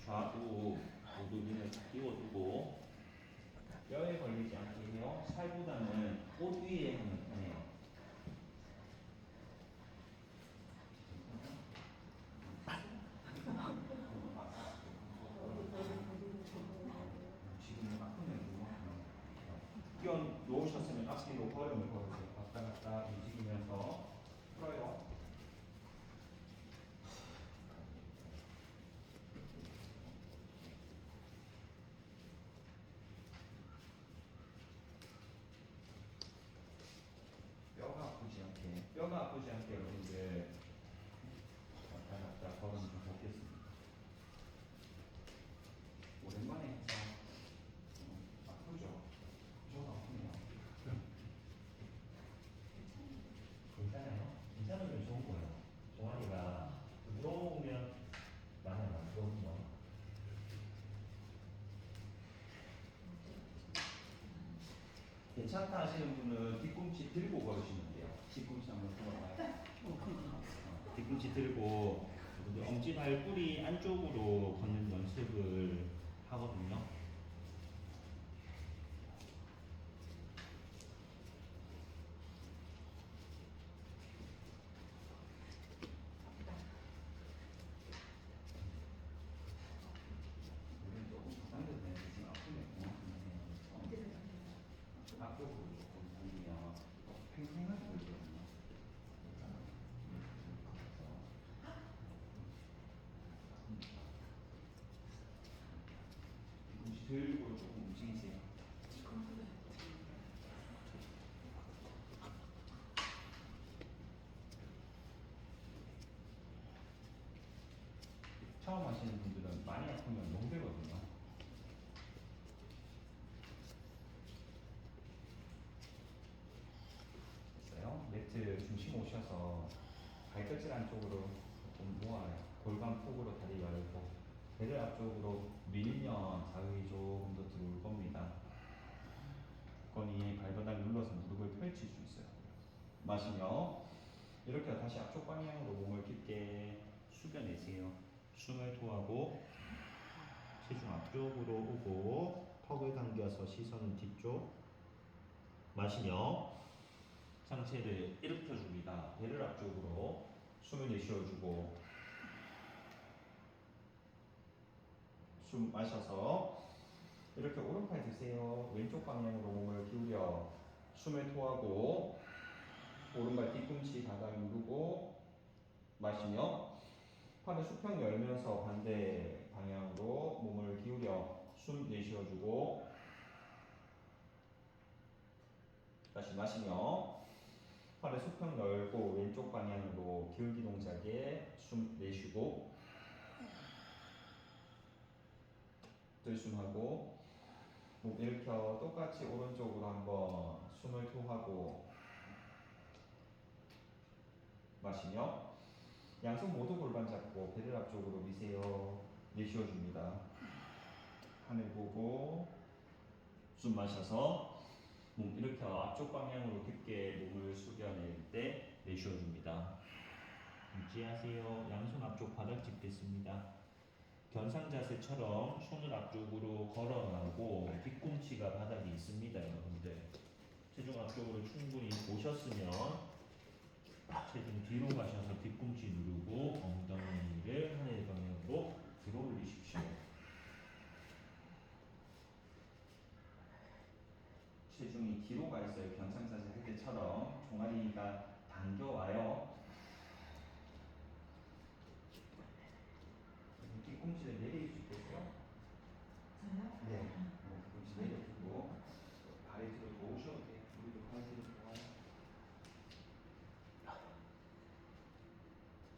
좌우 모두 링을 띄워두고 뼈에 걸리지 않게 해요. 살보다는 옷 위에 하면 편해요. 지금 아프면 끼워 놓으셨으면 앞뒤로 걸음을 걸으세요. 왔다 갔다 움직이면서 풀어요. 뼈가 아프지 않게 여러분들 왔다 갔다 걸음 좀 걷겠습니다. 오랜만에 해서 아프죠? 저도 아프네요. 괜찮아요? 괜찮으면 좋은 거예요. 종아리가 부드러우면 나는 안 좋거든요. 괜찮다 하시는 분은 뒤꿈치 들고 걸으시면 돼요. 뒤꿈치 한번 들어봐요. 뒤꿈치 들고 엄지발 뿌리 안쪽으로 걷는 연습을 하거든요. 우리는 조금 부담되네. 지금 아프네. 앞쪽으로 조금 당기면 팽팽하게 걸리거든요. 뒤꿈치 들고 조금 움직이세요. 처음 하시는 분들은 많이 아프면 너무 되거든요. 됐어요? 매트 중심 오셔서 발끝질 안쪽으로 조금 모아요. 골반 폭으로 다리 열고 배를 앞쪽으로 밀면 자극이 조금 더 들어올 겁니다. 걷거니 발바닥 눌러서 무릎을 펼칠 수 있어요. 마시며 이렇게 다시 앞쪽 방향으로 몸을 깊게 숙여내세요. 숨을 토하고 체중 앞쪽으로 오고 턱을 당겨서 시선은 뒤쪽. 마시며 상체를 일으켜 줍니다. 배를 앞쪽으로 숨을 내쉬어주고 숨 마셔서 이렇게 오른팔 드세요. 왼쪽 방향으로 몸을 기울여 숨을 토하고 오른발 뒤꿈치 바닥 누르고 마시며 팔을 수평 열면서 반대 방향으로 몸을 기울여 숨 내쉬어주고 다시 마시며 팔을 수평 열고 왼쪽 방향으로 기울기 동작에 숨 내쉬고 들숨하고 몸 일으켜 똑같이 오른쪽으로 한번 숨을 토하고 마시며 양손 모두 골반 잡고 배를 앞쪽으로 미세요. 내쉬어줍니다. 하늘 보고 숨 마셔서 몸 일으켜 앞쪽 방향으로 깊게 몸을 숙여낼 때 내쉬어줍니다. 유지하세요. 양손 앞쪽 바닥 짚겠습니다. 견상 자세처럼 손을 앞쪽으로 걸어 나오고 뒤꿈치가 바닥에 있습니다. 여러분들 체중 앞쪽으로 충분히 오셨으면 체중 뒤로 가셔서 뒤꿈치 누르고 엉덩이를 하늘 방향으로 들어 올리십시오. 체중이 뒤로 가 있어요. 견상 자세 할 때처럼 종아리가 당겨와요. 뒤꿈치를 내릴 수 있겠어요? 저요? 네. 뒤꿈치 내려두고 발에 뒤로 더 오셔도 돼요. 우리도 발 뒤로 좋아요.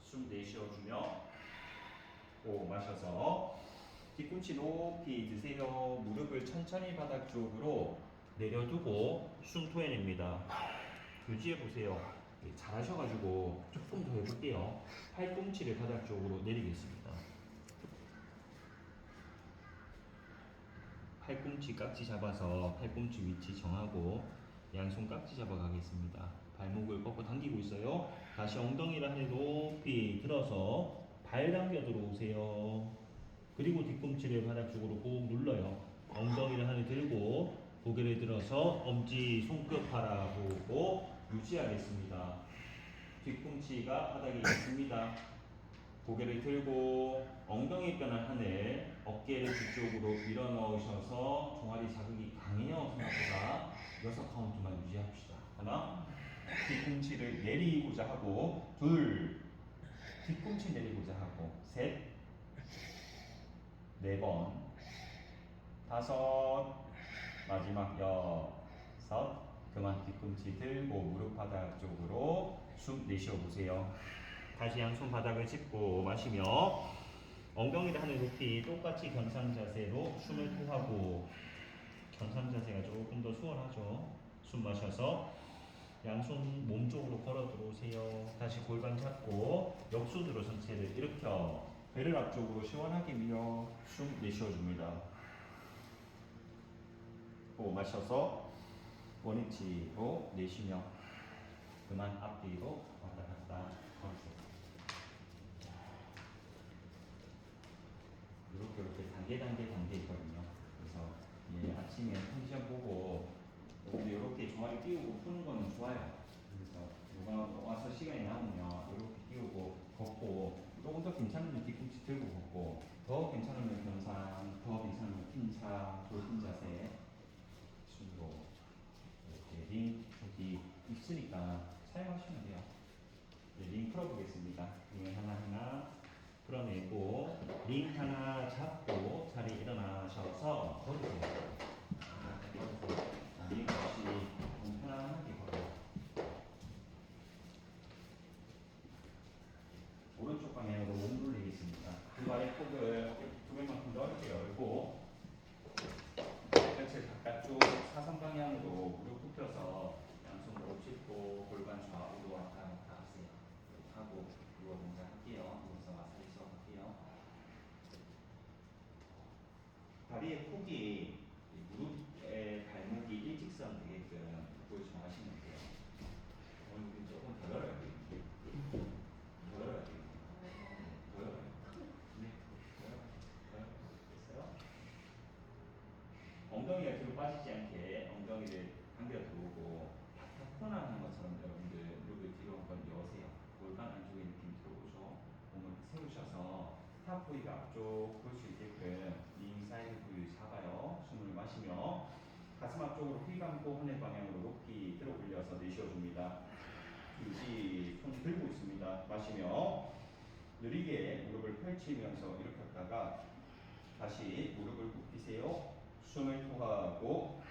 숨 내쉬어주며 호 마셔서 뒤꿈치 높이 드세요. 무릎을 천천히 바닥 쪽으로 내려두고 숨 토해냅니다. 유지해 보세요. 잘하셔가지고 조금 더 해볼게요. 팔꿈치를 바닥 쪽으로 내리겠습니다. 팔꿈치 깍지 잡아서 팔꿈치 위치 정하고 양손 깍지 잡아 가겠습니다. 발목을 꺾어 당기고 있어요. 다시 엉덩이를 하늘 높이 들어서 발 당겨 들어오세요. 그리고 뒤꿈치를 바닥 쪽으로 꾹 눌러요. 엉덩이를 하늘 들고 고개를 들어서 엄지 손끝 바라보고 유지하겠습니다. 뒤꿈치가 바닥에 있습니다. 고개를 들고 엉덩이 뼈는 하늘, 어깨를 뒤쪽으로 밀어 넣으셔서 종아리 자극이 강해요. 생각보다 6카운트만 유지합시다. 하나, 뒤꿈치를 내리고자 하고 둘, 뒤꿈치 내리고자 하고 셋, 4번, 5, 마지막 6, 그만 뒤꿈치 들고 무릎 바닥 쪽으로 숨 내쉬어 보세요. 다시 양손 바닥을 짚고 마시며 엉덩이를 하늘 높이 똑같이 경상 자세로 숨을 토하고 경상 자세가 조금 더 수월하죠. 숨 마셔서 양손 몸 쪽으로 걸어 들어오세요. 다시 골반 잡고 역순으로 전체를 일으켜 배를 앞쪽으로 시원하게 밀어 숨 내쉬어 줍니다. 호흡 마셔서 원위치로 내쉬며 그만 앞뒤로 왔다 갔다 걸으세요. 이렇게 단계 있거든요. 그래서 아침에 컨디션 보고 이렇게 종아리 띄우고 푸는 거는 좋아요. 그래서 누가 와서 시간이 남으면 이렇게 띄우고 걷고 조금 더 괜찮으면 뒤꿈치 들고 걷고 더 괜찮으면 경상, 더 괜찮으면 핀차, 돌핀 자세 순으로 이렇게 링 여기 있으니까 사용하시면 돼요. 링 풀어보겠습니다. 링을 하나하나 풀어내고 링 하나 잡고 자리 일어나셔서 걸으세요. 링 없이 편안하게 걸어요. 오른쪽 방향으로 몸 돌리겠습니다. 두 발의 폭을 두 배만큼 넓게 열고 펼칠 바깥쪽 사선 방향으로 무릎 굽혀서 양손 무릎 짚고 골반 좌우로 왔다 갔다 하세요. 하고 누워 동작 할게요. 누워서 마사지 시작할게요. 다리의 폭이 무릎의 발목이 일직선 되게끔 조심하시면 돼요. 오늘 조금 더 열어야 돼요. 더 열어야 돼요. 더 열어요. 네. 더 열어요. 됐어요? 엉덩이가 뒤로 빠지지 않게 엉덩이를 당겨 들어오고 타코나는 것처럼 여러분들 무릎을 뒤로 한번 여세요. 골반 안쪽에 느낌 들어오죠. 몸을 세우셔서 탑 부위가 앞쪽 볼 수 있게끔 링 사이드 부위 잡아요. 숨을 마시며 가슴 앞쪽으로 휘 감고 하늘 방향으로 높이 들어 올려서 내쉬어줍니다. 유지 손 들고 있습니다. 마시며 느리게 무릎을 펼치면서 일으켰다가 다시 무릎을 굽히세요. 숨을 토하고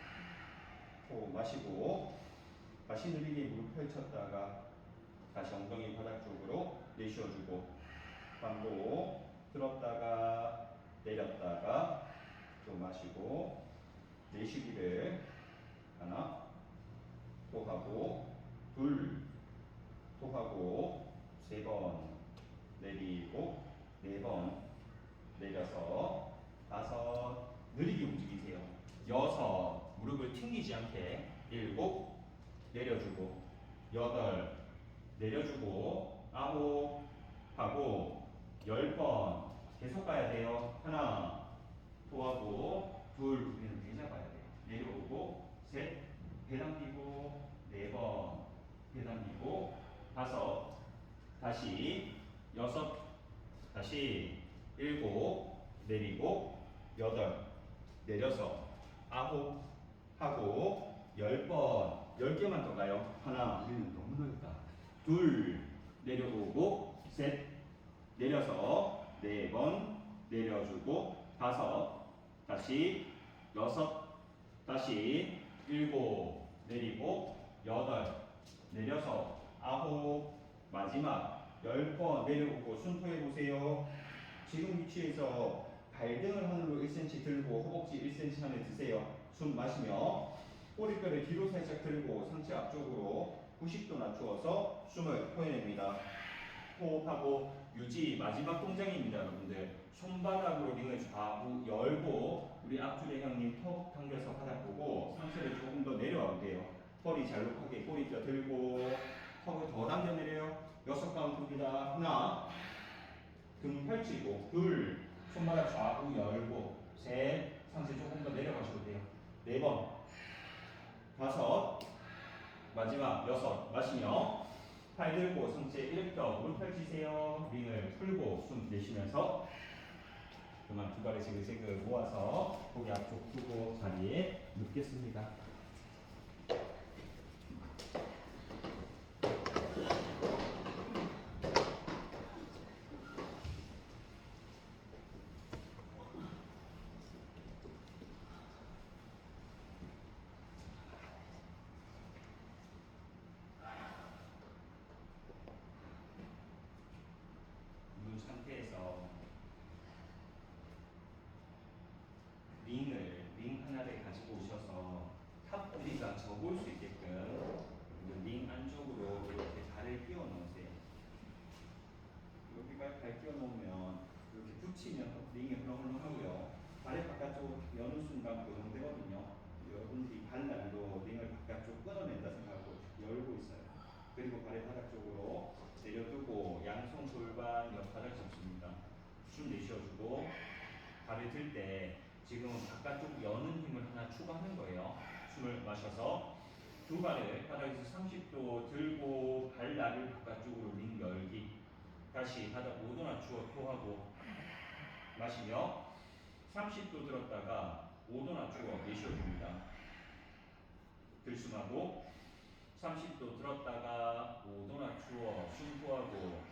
호흡 마시고 다시 느리게 무릎 펼쳤다가 다시 엉덩이 바닥 쪽으로 내쉬어주고 반복 들었다가 내렸다가 또 마시고 내쉬기를 하나 토하고 둘 토하고 3번 내리고 4번 내려서 5 느리게 움직이세요. 6 무릎을 튕기지 않게 7 내려주고 8 내려주고 9 하고 10번 계속 가야 돼요. 하나 토하고 둘 배는 배 잡아야 돼요. 내려오고 셋 배 당기고 4번 배 당기고 5 다시 6 다시 7 내리고 8 내려서 9 하고 10번 10개만 더 가요. 하나 우리는 너무 넓다. 둘 내려오고 셋 내려서 4번 내려주고 5 다시 6 다시 7 내리고 8 내려서 9 마지막 10번 내려오고 숨토해 보세요. 지금 위치에서 발등을 하늘로 1cm 들고 허벅지 1cm 안에 드세요. 숨 마시며 꼬리뼈를 뒤로 살짝 들고 상체 앞쪽으로 90도 낮추어서 숨을 토해냅니다. 호흡하고 유지. 마지막 동작입니다, 여러분들. 손바닥으로 링을 좌우 열고 우리 앞줄의 형님 턱 당겨서 바닥 보고 상체를 조금 더 내려와도 돼요. 허리 잘록하게 꼬리뼈 들고 턱을 더 당겨 내려요. 6카운트입니다. 하나, 등 펼치고, 둘, 손바닥 좌우 열고, 셋, 상체 조금 더 내려가셔도 돼요. 4번, 5, 마지막 6, 마시며 팔 들고 상체 일으켜 무릎 펼치세요. 링을 풀고 숨 내쉬면서 그만 두 다리 지그재그 모아서 고개 앞쪽 두고 자리에 눕겠습니다. 이 상태에서 링 하나를 가지고 오셔서 탑 부리가 접을 수 있게끔 링 안쪽으로 이렇게 발을 끼워 넣으세요. 여기 발 끼워 놓으면 이렇게 붙이면 링이 헐렁헐렁하고요. 발을 바깥쪽으로 여는 순간 고정되거든요. 여러분들이 발날로 링을 바깥쪽 끊어낸다 생각하고 열고 있어요. 그리고 발을 바닥 쪽으로 내려두고 양손 골반 옆바닥 잡습니다. 숨 내쉬어주고 발을 들 때 지금은 바깥쪽 여는 힘을 하나 추가하는 거예요. 숨을 마셔서 두 발을 바닥에서 30도 들고 발날을 바깥쪽으로 링 열기. 다시 바닥 5도 낮추어 토하고 마시며 30도 들었다가 5도 낮추어 내쉬어줍니다. 들숨하고 30도 들었다가 5도 낮추어 숨 토하고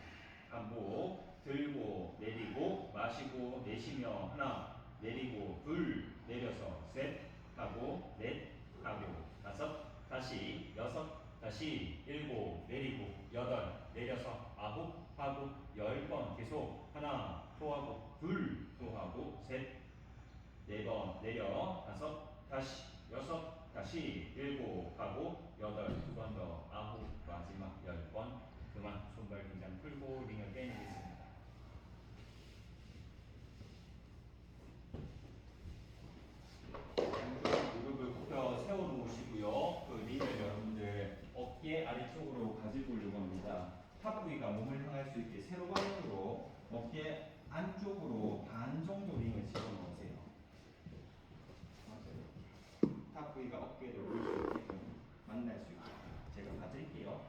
반복. 들고 내리고 마시고 내쉬며 하나 내리고 둘 내려서 셋 하고 넷 하고 5 다시 6 다시 7 내리고 8 내려서 9 하고 10번 계속 하나 토하고 둘 토하고 셋 4번 내려 5 다시 6 다시 7 하고 8 두 번 더 9 마지막 10번 그만. 손발 긴장 풀고 링을 빼내겠습니다. 무릎을 굽혀 세워놓으시고요. 그 링을 여러분들 어깨 아래쪽으로 가지고 합니다. 탑 부위가 몸을 향할 수 있게 세로 방향으로 어깨 안쪽으로 반 정도 링을 집어넣으세요. 탑 부위가 어깨를 올 수 있게끔 만날 수 있게 제가 봐드릴게요.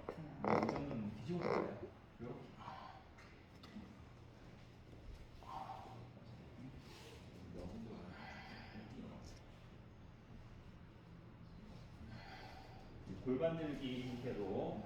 이 정도는 뒤집어 볼까요? 이렇게. 골반 들기 형태로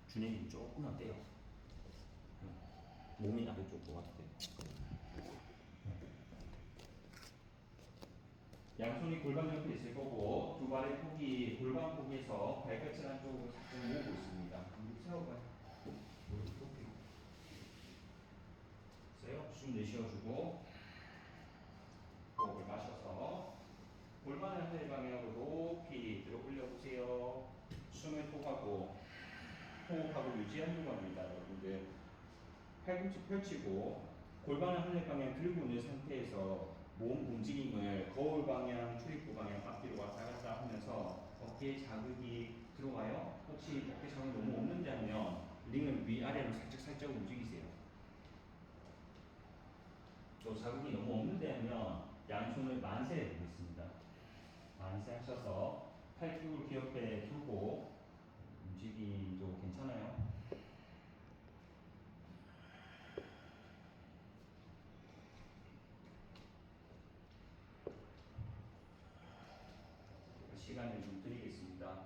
준행이 조금만 떼요. 몸이 아래쪽으로 와도 돼요. 양손이 골반 옆에 있을 거고 두 발의 폭이 골반 폭에서 발끝을 한쪽으로 살짝 모으고 있습니다. 무릎 세워봐요. 무릎 이렇게 세요. 숨 내쉬어주고 호흡을 마셔서 골반을 하늘 방향으로 높이 들어 올려보세요. 숨을 토하고 호흡하고 유지하는 겁니다. 여러분들 팔꿈치 펼치고 골반을 하늘 방향 들고 있는 상태에서 몸 움직임을 거울 방향, 출입구 방향 앞뒤로 왔다 갔다 하면서 어깨에 자극이 들어와요. 혹시 어깨 자극이 너무 없는데 하면 링을 위아래로 살짝 움직이세요. 또 자극이 너무 없는데 하면 양손을 만세해 보겠습니다. 만세 하셔서 팔뚝을 귀 옆에 두고 움직임도 괜찮아요. 시간을 좀 드리겠습니다.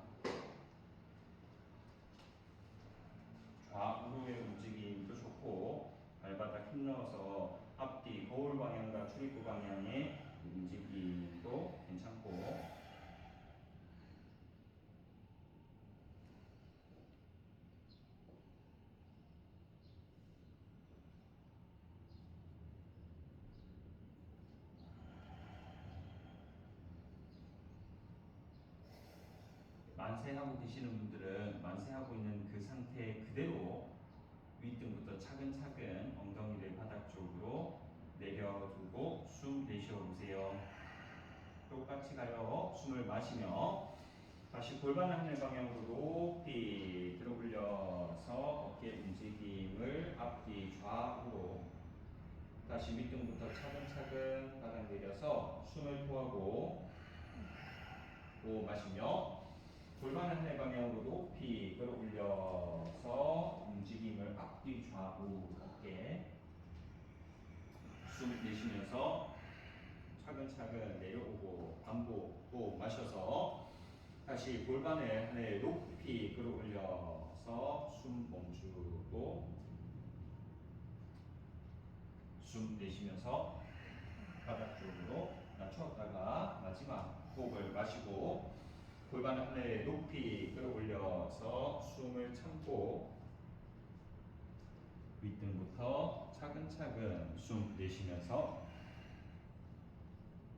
좌우로의 움직임도 좋고 발바닥 힘 넣어서 앞뒤 거울 방향과 출입구 방향의 움직임도 괜찮고 만세하고 계시는 분들은 만세하고 있는 그 상태 그대로 윗등부터 차근차근 엉덩이를 바닥 쪽으로 내려두고 숨 내쉬어 보세요. 똑같이 가요. 숨을 마시며 다시 골반 하늘 방향으로 높이 들어 올려서 어깨 움직임을 앞뒤 좌우로 다시 윗등부터 차근차근 바닥 내려서 숨을 토하고 또 마시며 골반 하늘 방향으로 높이 끌어올려서 움직임을 앞뒤 좌우 어깨 숨 내쉬면서 차근차근 내려오고 반복 또 마셔서 다시 골반을 하늘 높이 끌어올려서 숨 멈추고 숨 내쉬면서 바닥 쪽으로 낮추었다가 마지막 호흡을 마시고 골반을 하늘 높이 끌어올려서 숨을 참고 윗등부터 차근차근 숨 내쉬면서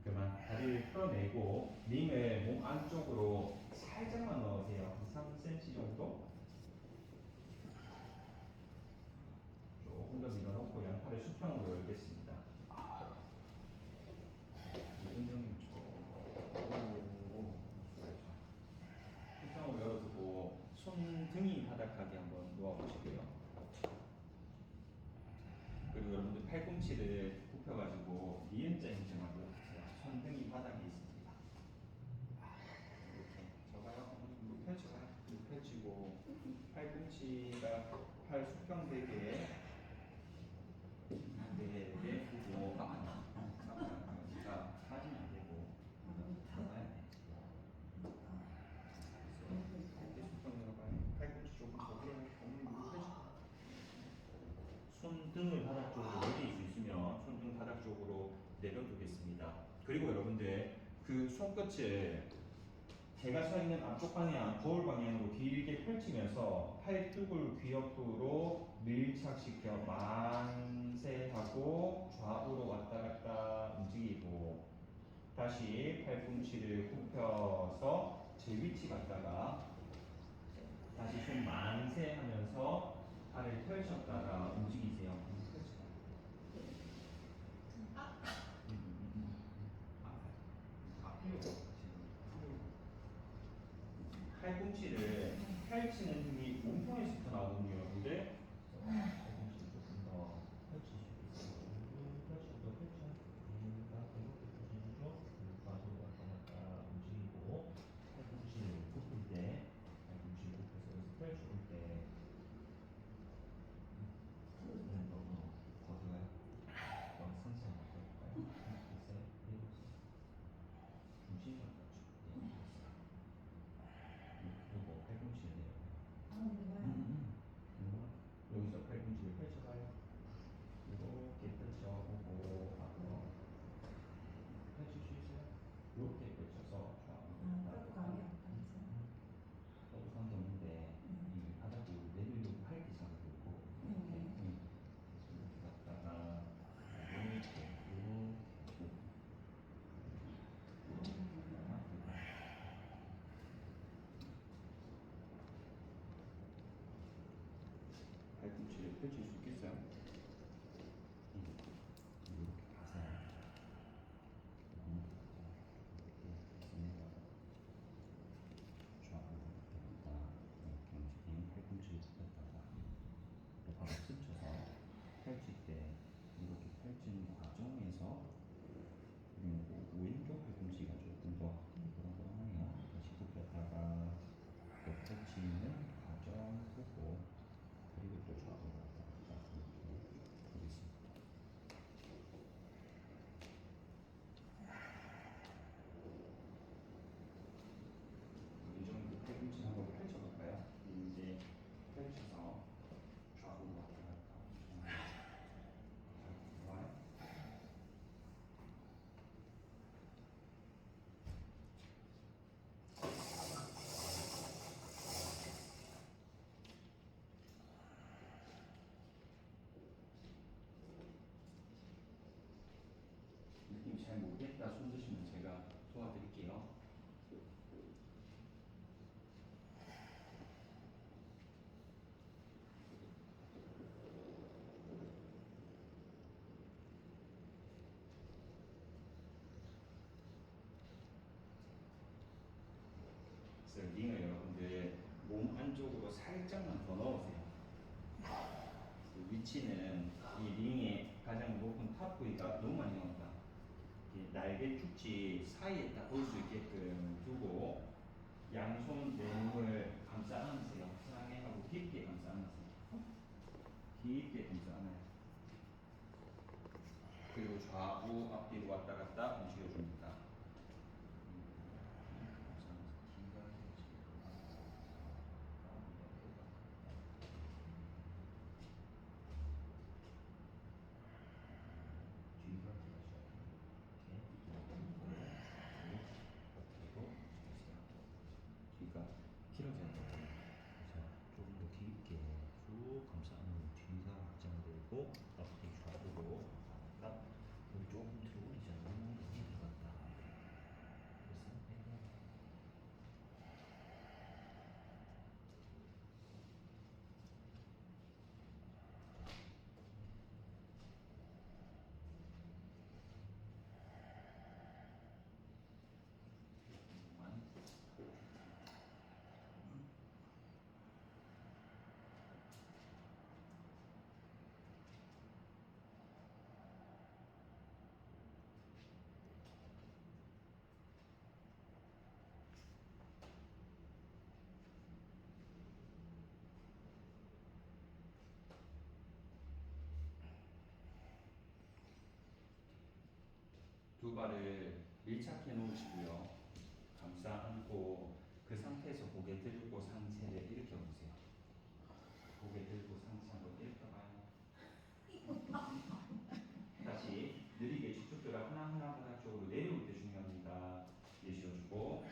그만 다리를 풀어내고 링을 몸 안쪽으로 살짝만 넣으세요. 3cm 정도 조금 더 밀어놓고 양팔을 수평으로 열겠습니다. 운동이 수평으로 열어두고 손등이 바닥하게 한번 놓아보시고요. 그리고 여러분들 팔꿈치를 굽혀가지고 니은자 형태만 보여주세요. 손등이 바닥에 있습니다. 이렇게 저가요. 무릎 펼쳐봐요. 무릎 펼치고 팔꿈치가 팔 수평되게 되게 두고 여기가 빠지면 안 되고 잡아야 돼. 어깨 수평 열어봐요. 팔꿈치 조금 더 들어요. 어머니 무릎 펼쳐. 손등을 바닥 쪽으로 내릴 수 있으면 손등 바닥 쪽으로 내려두겠습니다. 그리고 여러분들 그 손끝을 제가 서 있는 앞쪽 방향, 거울 방향으로 길게 펼치면서 팔뚝을 귀 옆으로 밀착시켜 만세하고 좌우로 왔다 갔다 움직이고 다시 팔꿈치를 굽혀서 제 위치 갔다가 다시 손 만세하면서 팔을 펼쳤다가 움직이세요. 팔꿈치를 펼치는 힘이 몸통에서부터 나오거든요. 근데 팔꿈치를 조금 더 펼칠 수 있어요. 펼쳐, 펼쳐. 그러니까 이렇게 펼쳐주죠. 좌우로 왔다 갔다 움직이고 팔꿈치를 굽힐 때 팔꿈치를 굽혀서 여기서 펼쳐올 때 더 들어가요. 더 상승 할까요? 셋, 일곱, 중심을 맞추고 그리고 팔꿈치를 내려요. 여기서 팔꿈치를 펼쳐봐요. 이렇게 펼쳐보고 앞으로 펼칠 수 있어요? 이렇게 펼쳐서 좌우로 또상도는데 이 바닥으로 내리려고 할 기상도 있고 이렇게 갔다가 이렇게 팔꿈치를 펼칠 수 있겠어요? 이렇게 가서 좌우로 왔다 이렇게 움직이면 팔꿈치를 굽혔다가 또 바로 스쳐서 펼칠 때 이렇게 펼치는 과정에서 왼쪽 팔꿈치가 조금 더 그러하네요. 다시 굽혔다가 또 펼치는 과정 보고 그리고 또 좌우로 왔다 갔다 이렇게 그래서 링을 여러분들 몸 안쪽으로 살짝만 더 넣으세요. 그 위치는 이 링의 가장 높은 탑 부위가 너무 많이 나온다. 날개 축지 사이에 딱 볼 수 있게끔 두고 양손 내몸을 감싸 안으세요. 편하게 하고 깊게 감싸 안으세요. 깊게 감싸 안아요. 그리고 좌우 앞뒤로 왔다 갔다 움직여줍니다. 귀가 길어져야 돼요. 조금 더 깊게 쭉 감싸는 뒤가 확장되고 앞뒤 좌우로 딱 여기 조금 들어오리잖아. 너무 많이 들어갔다. 그래서 내가 두 발을 밀착해 놓으시고요. 감싸 안고 그 상태에서 고개 들고 상체를 일으켜 보세요. 고개 들고 상체 한번 일으켜 봐요. 다시 느리게 주축뼈를 하나하나 바닥 쪽으로 내려올 때 중요합니다. 내쉬어주고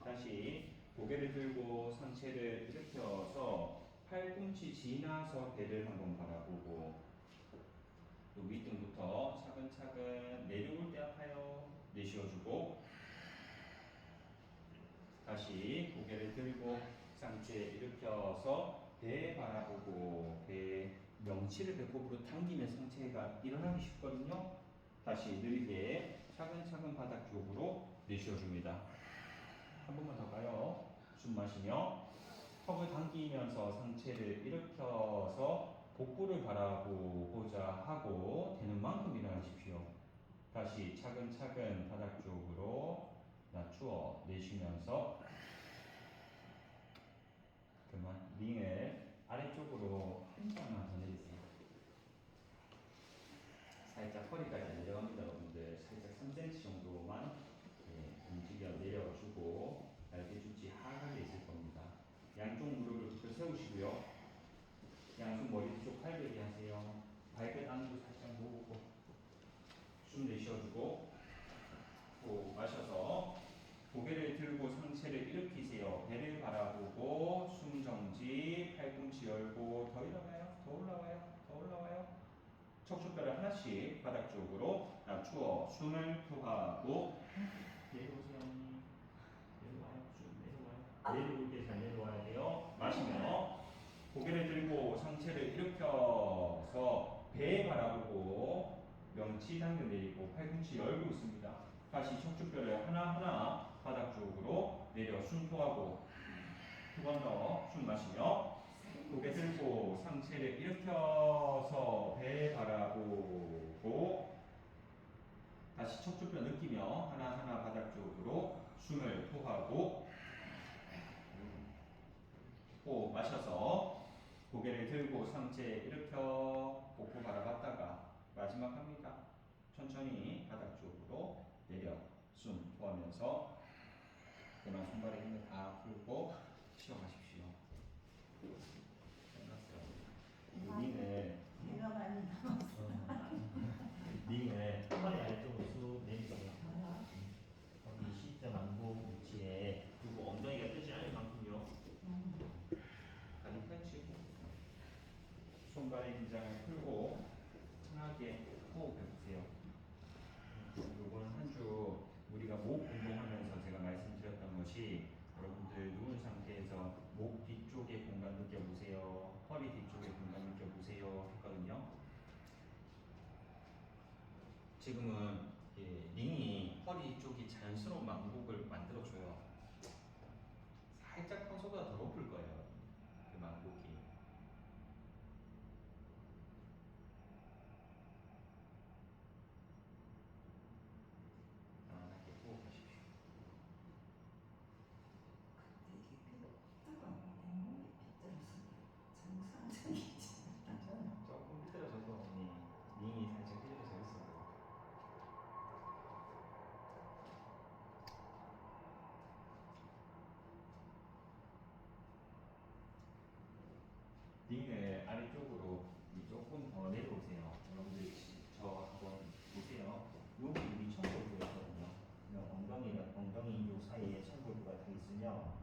다시 고개를 들고 상체를 일으켜서 팔꿈치 지나서 배를 한번 바라보고 또 윗등부터 차근차근 내려올 때 아파요. 내쉬어주고 다시 고개를 들고 상체 일으켜서 배 바라보고 배 명치를 배꼽으로 당기면 상체가 일어나기 쉽거든요. 다시 느리게 차근차근 바닥 쪽으로 내쉬어줍니다. 한 번만 더 가요. 숨 마시며 턱을 당기면서 상체를 일으켜서 복부를 바라보고자 하고 되는 만큼 일어나십시오. 다시 차근차근 바닥 쪽으로 낮추어 내쉬면서 그만 링을 아래쪽으로 한 장만 더 내리세요. 살짝 허리까지 안 내려갑니다. 여러분들 살짝 3cm 정도만 움직여 내려주고 날개 주지 하강에 있을 겁니다. 양쪽 무릎을 붙여 세우시고요. 양손 머리 쪽 팔베기 하세요. 발끝 안으로 살짝 모으고 숨 내쉬어주고 또 마셔서 고개를 들고 상체를 일으키세요. 배를 바라보고 숨 정지, 팔꿈치 열고 더 일어나요. 더 올라와요. 더 올라와요. 척추뼈를 하나씩 바닥 쪽으로 낮추어 숨을 토하고 내려오세요. 내려와요. 쭉 내려와요. 내려올 때 잘 내려와야 돼요. 마시며 고개를 들고 상체를 일으켜서 배 바라보고 명치 당겨 내리고 팔꿈치 열고 있습니다. 다시 척추뼈를 하나하나 바닥 쪽으로 내려 숨 토하고 두 번 더 숨 마시며 고개 들고 상체를 일으켜서 배 바라보고 다시 척추뼈 느끼며 하나하나 바닥 쪽으로 숨을 토하고 호흡 마셔서 고개를 들고 상체 일으켜 복부 바라봤다가 마지막 합니다. 천천히 바닥 쪽으로 내려 숨 토하면서 그만 손발의 힘을 다 풀고 쉬어가십시오. 끝났어요. 링을 내가 많이 남았어. 링을 한 번에 아래쪽으로 쑥 내리세요. 거기 시점 안고 위치에 두고 엉덩이가 뜨지 않을 만큼요. 다리 펼치고 손발의 긴장을 풀고 편하게 호흡해보세요. 요거는 한 주 우리가 목 운동하면서 제가 말씀드렸던 것이 여러분들 누운 상태에서 목 뒤쪽의 공간 느껴보세요. 허리 뒤쪽의 공간 느껴보세요 했거든요. 지금은 링이 허리 쪽이 자연스러운 만곡을 만들어줘요. 살짝 평소보다 더 높을 거예요. 그 만곡이. 편안하게 호흡하십시오. 되게 필요 없다고 하는데 정상적이지 않아요. 조금 삐뚤어져도 링이 살짝 삐뚤어져 있어요. 링을 아래쪽으로 조금 더 내려오세요. 여러분들 저 한번 보세요. 여기 우리 천골부가 있거든요. 엉덩이랑 엉덩이 요 사이에 천골부가 다 있으면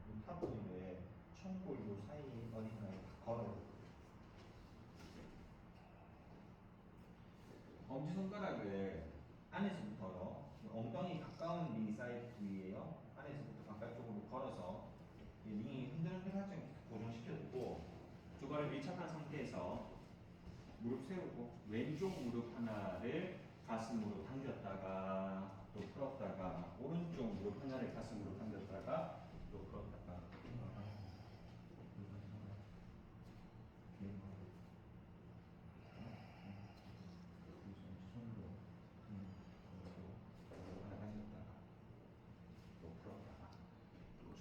이 탑부위에 천골부 사이 어딘가에 다 걸어요. 엄지손가락을 안에서부터요. 엉덩이 가까운 링 사이드 부위에요. 안에서부터 바깥쪽으로 걸어서 이 링이 흔들흔들하지 않게 고정시켜두고 두 발을 밀착한 상태에서 무릎 세우고 왼쪽 무릎 하나를 가슴으로 당겼다가 또 풀었다가 오른쪽 무릎 하나를 가슴으로 당겼다가 또 풀었다가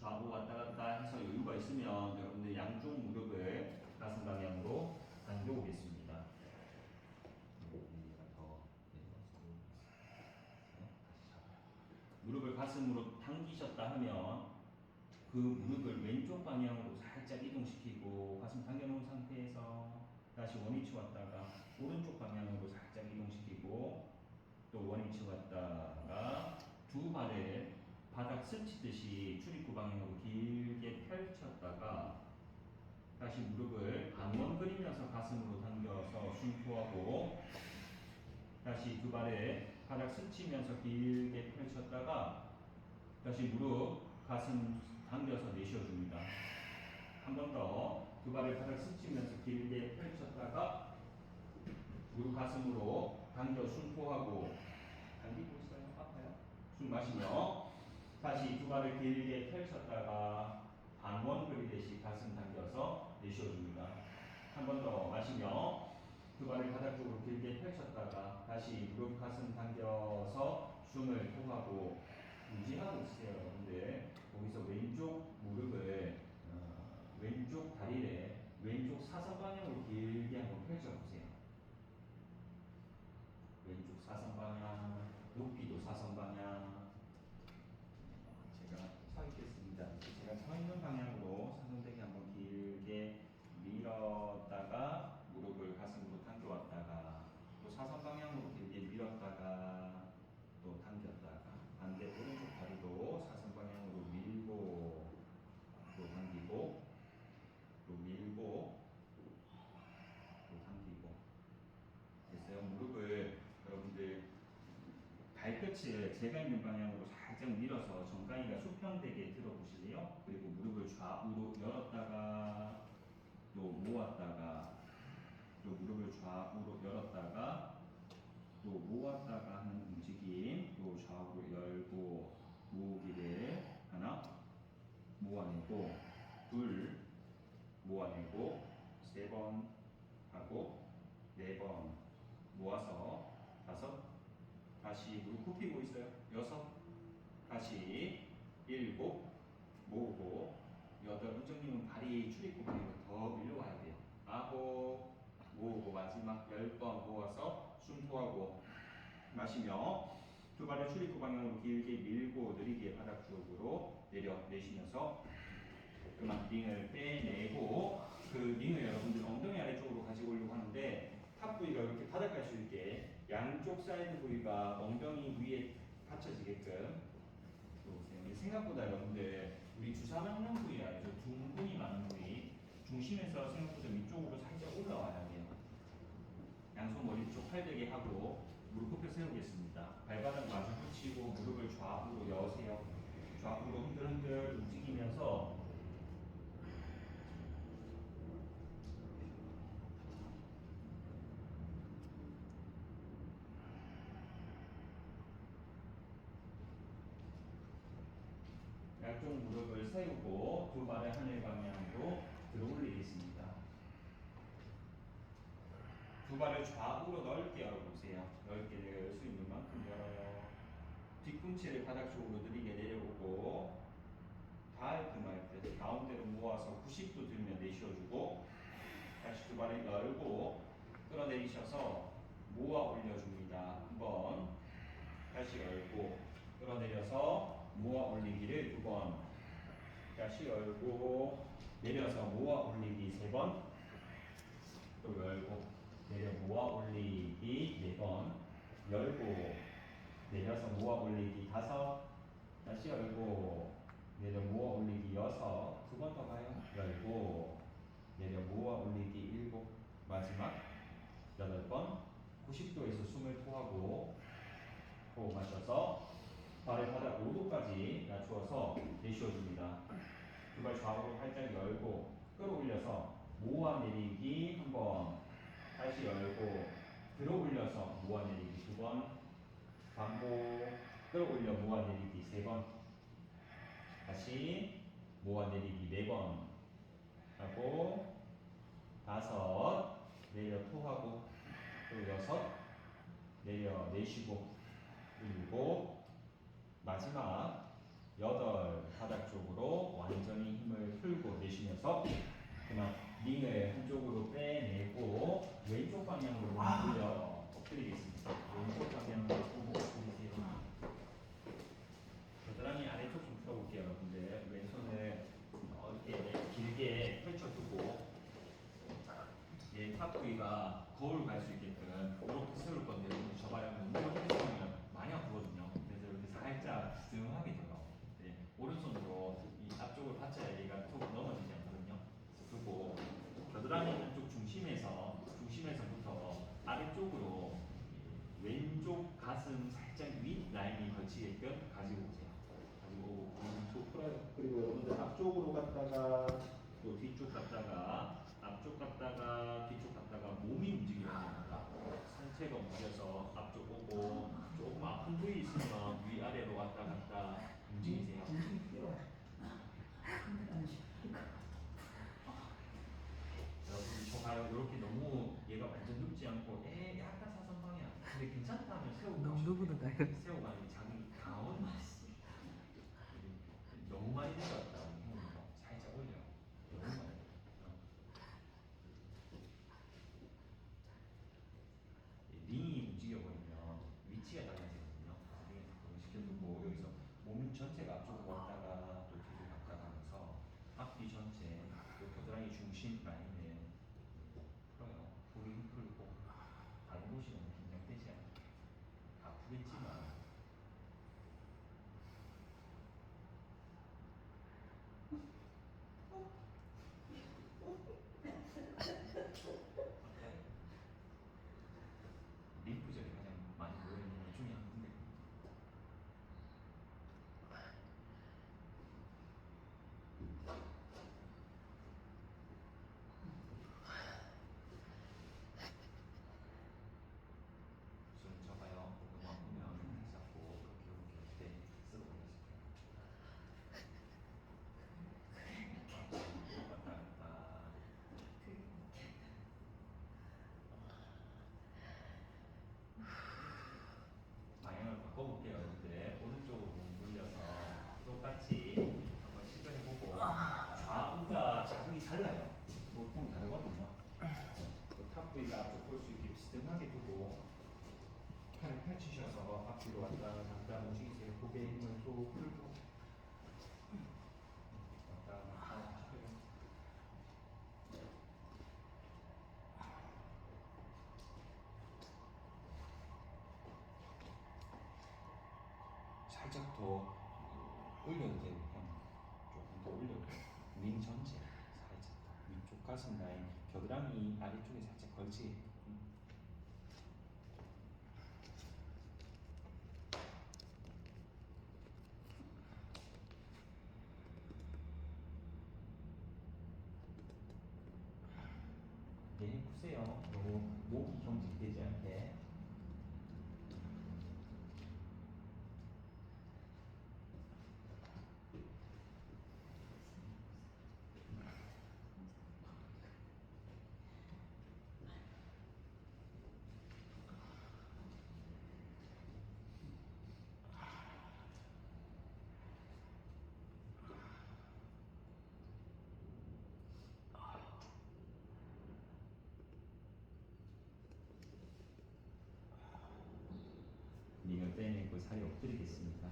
좌우 왔다 갔다 해서 여유가 있으면 여러분들 양쪽 무릎을 가슴 방향으로 당겨오겠습니다. 무릎을 가슴으로 당기셨다 하면 그 무릎을 왼쪽 방향으로 살짝 이동시키고 가슴 당겨놓은 상태에서 다시 원위치 왔다가 오른쪽 방향으로 살짝 이동시키고 또 원위치 왔다가 두 발을 바닥 스치듯이 출입구 방향으로 길게 펼쳤다가 다시 무릎을 반원 그리면서 가슴으로 당겨서 숨토하고 다시 두 발을 바닥 스치면서 길게 펼쳤다가 다시 무릎 가슴 당겨서 내쉬어줍니다. 한 번 더 두 발을 바닥 스치면서 길게 펼쳤다가 무릎 가슴으로 당겨 숨토하고 당기고 있어요? 아파요? 숨 마시며 다시 두 발을 길게 펼쳤다가 반원 그리듯이 가슴 당겨서 내쉬어줍니다. 한 번 더 마시며 두 발을 바닥 쪽으로 길게 펼쳤다가 다시 무릎 가슴 당겨서 숨을 토하고 유지하고 있어요. 여러분들 거기서 왼쪽 무릎을 왼쪽 다리를 왼쪽 사선 방향으로 길게 한번 펼쳐보세요. 왼쪽 사선 방향, 높이도 사선 방향. 제가 서 있겠습니다. 제가 서 있는 방향으로 사선대기 한번 길게 밀었다가 무릎을 가슴으로 당겨왔다가 또 사선 방향으로 길게 밀었다가 또 당겼다가 반대 오른쪽 다리도 사선 방향으로 밀고 또 당기고 또 밀고 또 당기고 됐어요. 무릎을 여러분들 발끝을 제가 있는 방향으로 살짝 밀어서 정강이가 수평되게 들어보실래요? 그리고 무릎을 좌우로 열었다가 또 모았다가 또 무릎을 좌우로 열었다가 또 모았다가 하는 움직임. 또 좌우로 열고 모으기를 하나 모아내고 둘 모아내고 세 번 하고 네 번 모아서 다섯 다시 무릎 굽히고 있어요. 여섯 다시 일곱 모으고 여덟 은정님은 발이 출입구 방향으로 더 밀려와야 돼요. 아홉 모으고 마지막 10번 모아서 숨 토하고 마시며 두 발을 출입구 방향으로 길게 밀고 느리게 바닥 쪽으로 내쉬면서 그만 링을 빼내고 그 링을 여러분들 엉덩이 아래쪽으로 가지고 오려고 하는데 탑 부위가 이렇게 바닥 수 있게 양쪽 사이드 부위가 엉덩이 위에 받쳐지게끔 보세요. 생각보다 여러분들 우리 주사 맞는 부위 알죠? 둥근이 많은 부위 중심에서 생각보다 위쪽으로 살짝 올라와야 돼요. 양손 머리 쪽 팔베개 하고 무릎 굽혀 세우겠습니다. 발바닥 마주 붙이고 무릎을 좌우로 여세요. 좌우로 흔들흔들 움직이면서 양쪽 무릎을 세우고 두 발을 하늘 방향으로 들어 올리겠습니다. 두 발을 좌우로 넓게 열어보세요. 넓게 열 수 있는 만큼 열어요. 뒤꿈치를 바닥 쪽으로 느리게 내려오고 닿을듯 듯 가운데로 모아서 90도 들면 내쉬어주고 다시 두 발을 열고 끌어내리셔서 모아 올려줍니다. 한번 다시 열고 끌어내려서 모아 올리기를 두 번 다시 열고 내려서 모아 올리기 세 번 또 열고 내려 모아 올리기 네 번 열고 내려서 모아 올리기 다섯 다시 열고 내려 모아 올리기 여섯 두 번 더 가요. 열고 내려 모아 올리기 일곱 마지막 여덟 번 90도에서 숨을 토하고 호흡 마셔서 발을 바닥 5도까지 낮추어서 내쉬어줍니다. 두 발 좌우로 활짝 열고 끌어올려서 모아 내리기 한 번 다시 열고 들어 올려서 모아 내리기 두 번 반복 끌어올려 모아 내리기 세 번 다시 모아 내리기 네 번 하고 다섯 내려 토하고 또 여섯 내려 내쉬고 일곱 마지막 여덟 바닥 쪽으로 완전히 힘을 풀고 내쉬면서 그만 링을 한쪽으로 빼내고 왼쪽 방향으로 돌려 엎드리겠습니다. 왼쪽 방향으로 엎드리세요. 겨드랑이 아래쪽 좀 풀어볼게요, 여러분들. 왼손을 이렇게 길게 펼쳐두고 탑 부위가 거울 갈 수 있게끔 이렇게 세울 건데 여러분 저 봐요. 너무 이렇게 세우면 많이 아프거든요. 그래서 이렇게 살짝 스등하게 들어. 네, 오른손으로 이 앞쪽을 받쳐야 얘가 툭 넘어지지 않거든요. 그리고 겨드랑이 한쪽 중심에서부터 아래쪽으로 왼쪽 가슴 살짝 윗 라인이 걸치게끔 가지고 오세요. 가지고 오고 왼쪽 풀어요. 그리고 여러분들 앞쪽으로 갔다가 또 뒤쪽 갔다가 앞쪽 갔다가 뒤쪽 갔다가 몸이 움직여야 됩니다. 상체가 움직여서 앞쪽 오고 조금 아픈 부위 있으면 위아래로 왔다 갔다 움직이세요. 여러분 저 봐요. 이렇게 너무 얘가 완전 눕지 않고 약간 사선 방향. 근데 괜찮다면 세우고 너무 누구든가 이거. 세우고 아니면 자기 가운 너무 많이 내려왔다. 살짝 올려. 너무 많이. 링이 움직여버리면 위치가 달라지거든요. 링을 바꾸고 시켜주고 여기서 몸 전체가 앞쪽으로 왔다가 또 뒤로 갔다가 하면서 앞뒤 전체 또 겨드랑이 중심 라인을 풀어요. 보기 풀고 다른 곳이 너무 긴장되지 않게 아프겠지만 림프절이 가장 많이 모여있는 것 중에 한 군데. 숨 잡아요. 너무 아프면 잡고 그렇게 때 쓸어 올렸을 왔다 갔다. 방향을 바꿔볼게요. 여러분들 오른쪽으로 몸 돌려서 똑같이 한번 시도해보고 좌우가 자극이 달라요. 보통 다르거든요. 탑 부위가 앞쪽 볼 수 있게 비스듬하게 두고 팔을 펼치셔서 앞뒤로 왔다 갔다 움직이세요. 고개에 힘을 또 풀고 왔다 갔다 시켜요. 살짝 더 올려도 돼요. 조금 더 올려도 돼요. 윙 전체 살짝 더 위쪽 가슴 라인 겨드랑이 아래쪽에 살짝 걸치. 얘는 푸세요. 너무 목이 경직되지 않게. 그 자리에 엎드리겠습니다.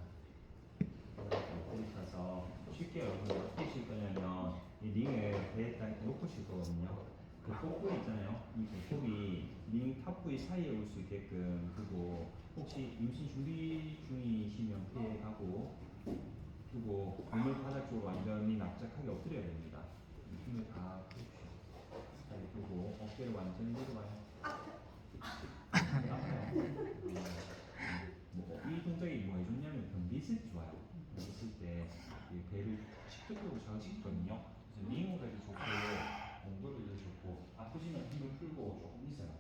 엎드리셔서 쉽게 여러분들 어떻게 실 거냐면 이 링을 배에다 놓고 실 거거든요. 그 복부 있잖아요. 이 복부이 링 탑부위 사이에 올 수 있게끔 두고 혹시 임신 준비 중이시면 배에 가고 두고 몸을 바닥 쪽으로 완전히 납작하게 엎드려야 됩니다. 힘을 다 푸십시오. 잘 두고 어깨를 완전히 내려봐요. 아파요. 이 동작이 뭐 해줬냐면 변비있을 때 좋아요. 변비있을 때 이 배를 식도적으로 저항시키거든요. 그래서 링으로 해도 좋고 몽돌로 해도 좋고 아프시면 힘을 풀고 조금 있어요.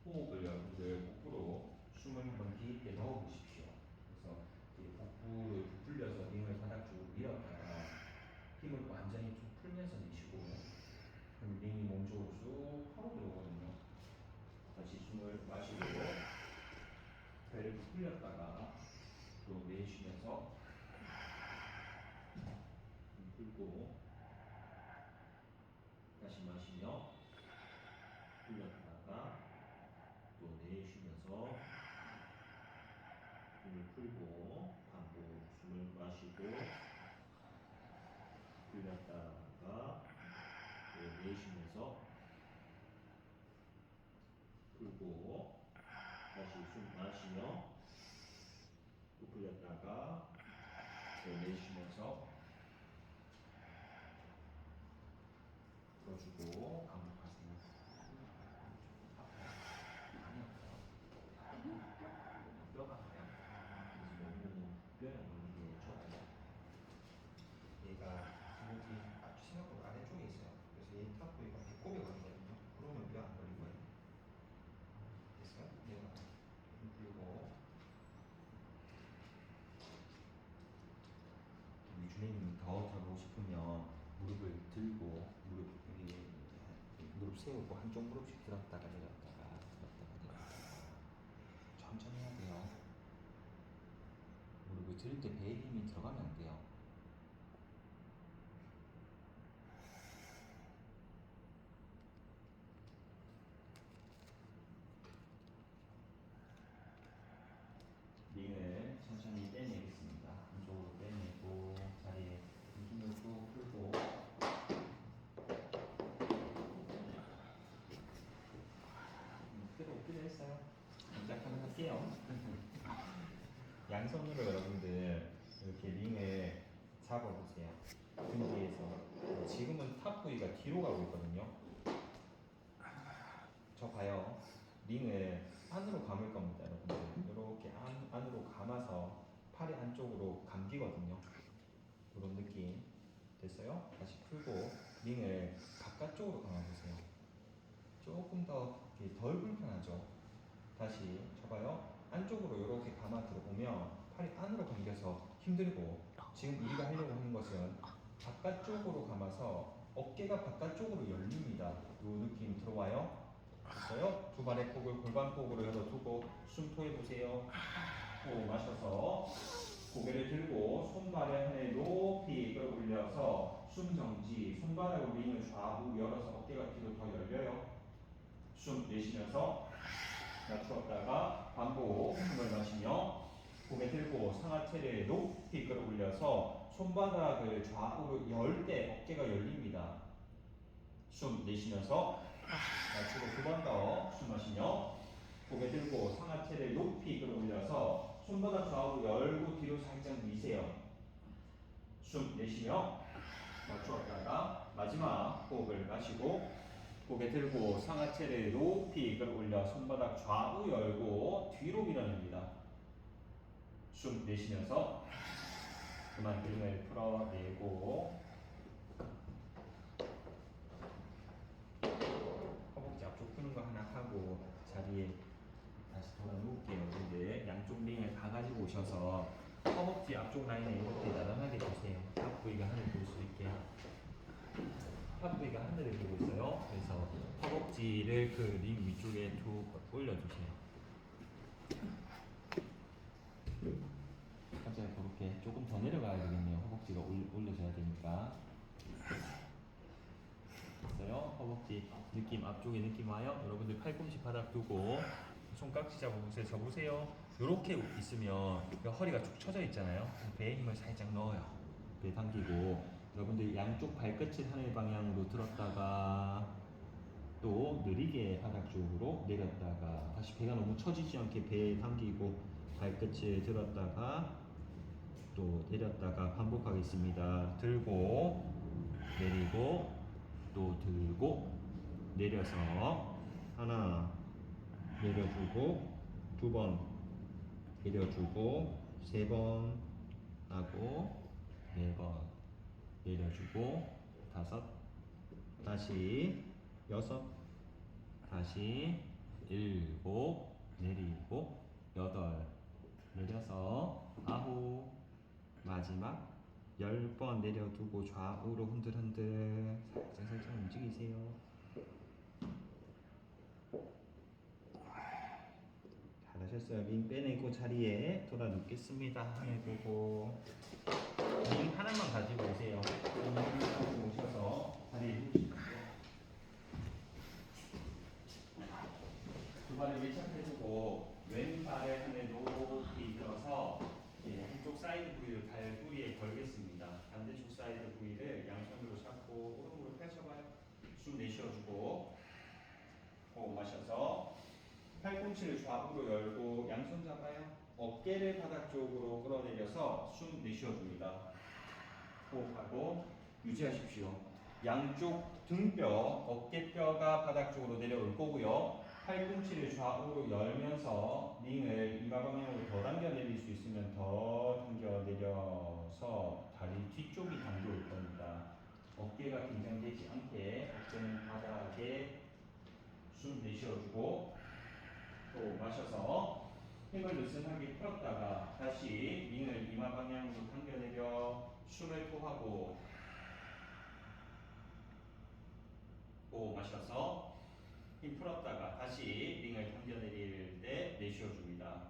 호흡을 여러분들 복부로 숨을 한번 깊게 넣어보십시오. 그래서 이 복부를 부풀려서 링을 바닥 쪽으로 밀었다가 힘을 완전히 쭉 풀면서 내쉬고 그럼 링이 몸쪽으로 쑥 파고 들어오거든요. 다시 숨을 마시고 배를 부풀렸다가 또 내쉬면서 풀고 다시 마시며 풀렸다가 또 내쉬면서 숨을 풀고 반복 숨을 마시고 풀렸다가 또 내쉬면서 풀고 다시 숨 마시며 또 풀렸다가 또 내쉬면서 풀어주고 반복하세요. 많이 아파요. 뼈가 아파요. 그래서 너무 뼈에 올리는 게 좋아요. 얘가 근육이 생각보다 아래쪽에 있어요. 그래서 얘 탑 부위가 배꼽에 걸리거든요. 그러면 뼈 안 걸리고요. 됐어요? 얘가 그리고 우리 주님이 더 들어보고 싶으면 무릎을 들고 무릎 세우고 한쪽 무릎씩 들었다가 내렸다가 들었다가 내렸다가 천천히 해야 돼요. 무릎을 들 때 배에 힘이 들어가면 안 돼요. 링을 천천히 빼내겠습니다. 한쪽으로 빼내고 자리에 힘을 쭉 풀고 엎드려 했어요. 시작 한번 할게요. 양손으로 여러분들 이렇게 링을 잡아보세요. 등 뒤에서. 지금은 탑 부위가 뒤로 가고 있거든요. 저 봐요. 링을 안으로 감을 겁니다, 여러분들. 이렇게 안으로 감아서 팔이 안쪽으로 감기거든요. 이런 느낌. 됐어요? 다시 풀고 링을 바깥쪽으로 감아보세요. 조금 더 덜 불편하죠? 다시 쳐봐요. 안쪽으로 이렇게 감아 들어오면 팔이 안으로 감겨서 힘들고 지금 우리가 하려고 하는 것은 바깥쪽으로 감아서 어깨가 바깥쪽으로 열립니다. 이 느낌 들어와요? 됐어요? 두 발의 폭을 골반폭으로 열어두고 숨 토해보세요. 호흡 마셔서 고개를 들고 손발을 하늘 높이 끌어올려서 숨 정지, 손바닥으로 링을 좌우 열어서 어깨가 뒤로 더 열려요. 숨 내쉬면서 낮추었다가 반복 숨을 마시며 고개 들고 상하체를 높이 끌어올려서 손바닥을 좌우로 열 때 어깨가 열립니다. 숨 내쉬면서 낮추고 두 번 더 숨 마시며 고개 들고 상하체를 높이 끌어올려서 손바닥 좌우로 열고 뒤로 살짝 미세요. 숨 내쉬며 낮추었다가 마지막 호흡을 마시고 고개 들고 상하체를 높이 끌어올려 손바닥 좌우 열고 뒤로 밀어냅니다. 숨 내쉬면서 그만 등을 풀어내고 허벅지 앞쪽 푸는 거 하나 하고 자리에 다시 돌아 누울게요. 근데 양쪽 링을 다 가지고 오셔서 허벅지 앞쪽 라인에 이렇게 나란하게 두세요. 탑 부위가 하늘 볼 수 있게. 탑 부위가 하늘을 보고 있어요. 그래서 허벅지를 그 링 위쪽에 툭 올려주세요. 갑자기 그렇게 조금 더 내려가야 되겠네요. 허벅지가 올려져야 되니까. 있어요. 허벅지 느낌 앞쪽에 느낌 와요. 여러분들 팔꿈치 바닥 두고 손깍지 잡아보세요. 접으세요. 이렇게 있으면 허리가 쭉 처져 있잖아요. 배에 힘을 살짝 넣어요. 배 당기고 여러분들 양쪽 발끝을 하늘 방향으로 들었다가 또 느리게 바닥 쪽으로 내렸다가 다시 배가 너무 처지지 않게 배에 당기고 발끝을 들었다가 또 내렸다가 반복하겠습니다. 들고 내리고 또 들고 내려서 하나 내려주고 두 번 내려주고 세 번 하고 네 번 내려주고 다섯 다시 여섯 다시 일곱 내리고 여덟 내려서 아홉 마지막 10번 내려두고 좌우로 흔들흔들 살짝 움직이세요. 잘하셨어요. 링 빼내고 자리에 돌아 눕겠습니다. 하늘 보고 링 하나만 가지고 오세요. 링 가지고 오셔서 자리에 누우시고요. 두 발을 밀착해주고 왼발을 하늘 높이 들어서 한쪽 사이드 부위를 발 뿌리에 걸겠습니다. 반대쪽 사이드 부위를 양손으로 잡고 오른무릎 펼쳐봐요. 숨 내쉬어주고 호흡 마셔서 팔꿈치를 좌우로 열고 양손 잡아요. 어깨를 바닥 쪽으로 끌어내려서 숨 내쉬어줍니다. 호흡하고 유지하십시오. 양쪽 등뼈, 어깨뼈가 바닥 쪽으로 내려올 거고요. 팔꿈치를 좌우로 열면서 링을 이마 방향으로 더 당겨 내릴 수 있으면 더 당겨 내려서 다리 뒤쪽이 당겨올 겁니다. 어깨가 긴장되지 않게 어깨는 바닥에 숨 내쉬어주고 또 마셔서 힘을 느슨하게 풀었다가 다시 링을 이마 방향으로 당겨 내려 숨을 토하고 또 마셔서 힘 풀었다가 다시 링을 당겨 내릴 때 내쉬어줍니다.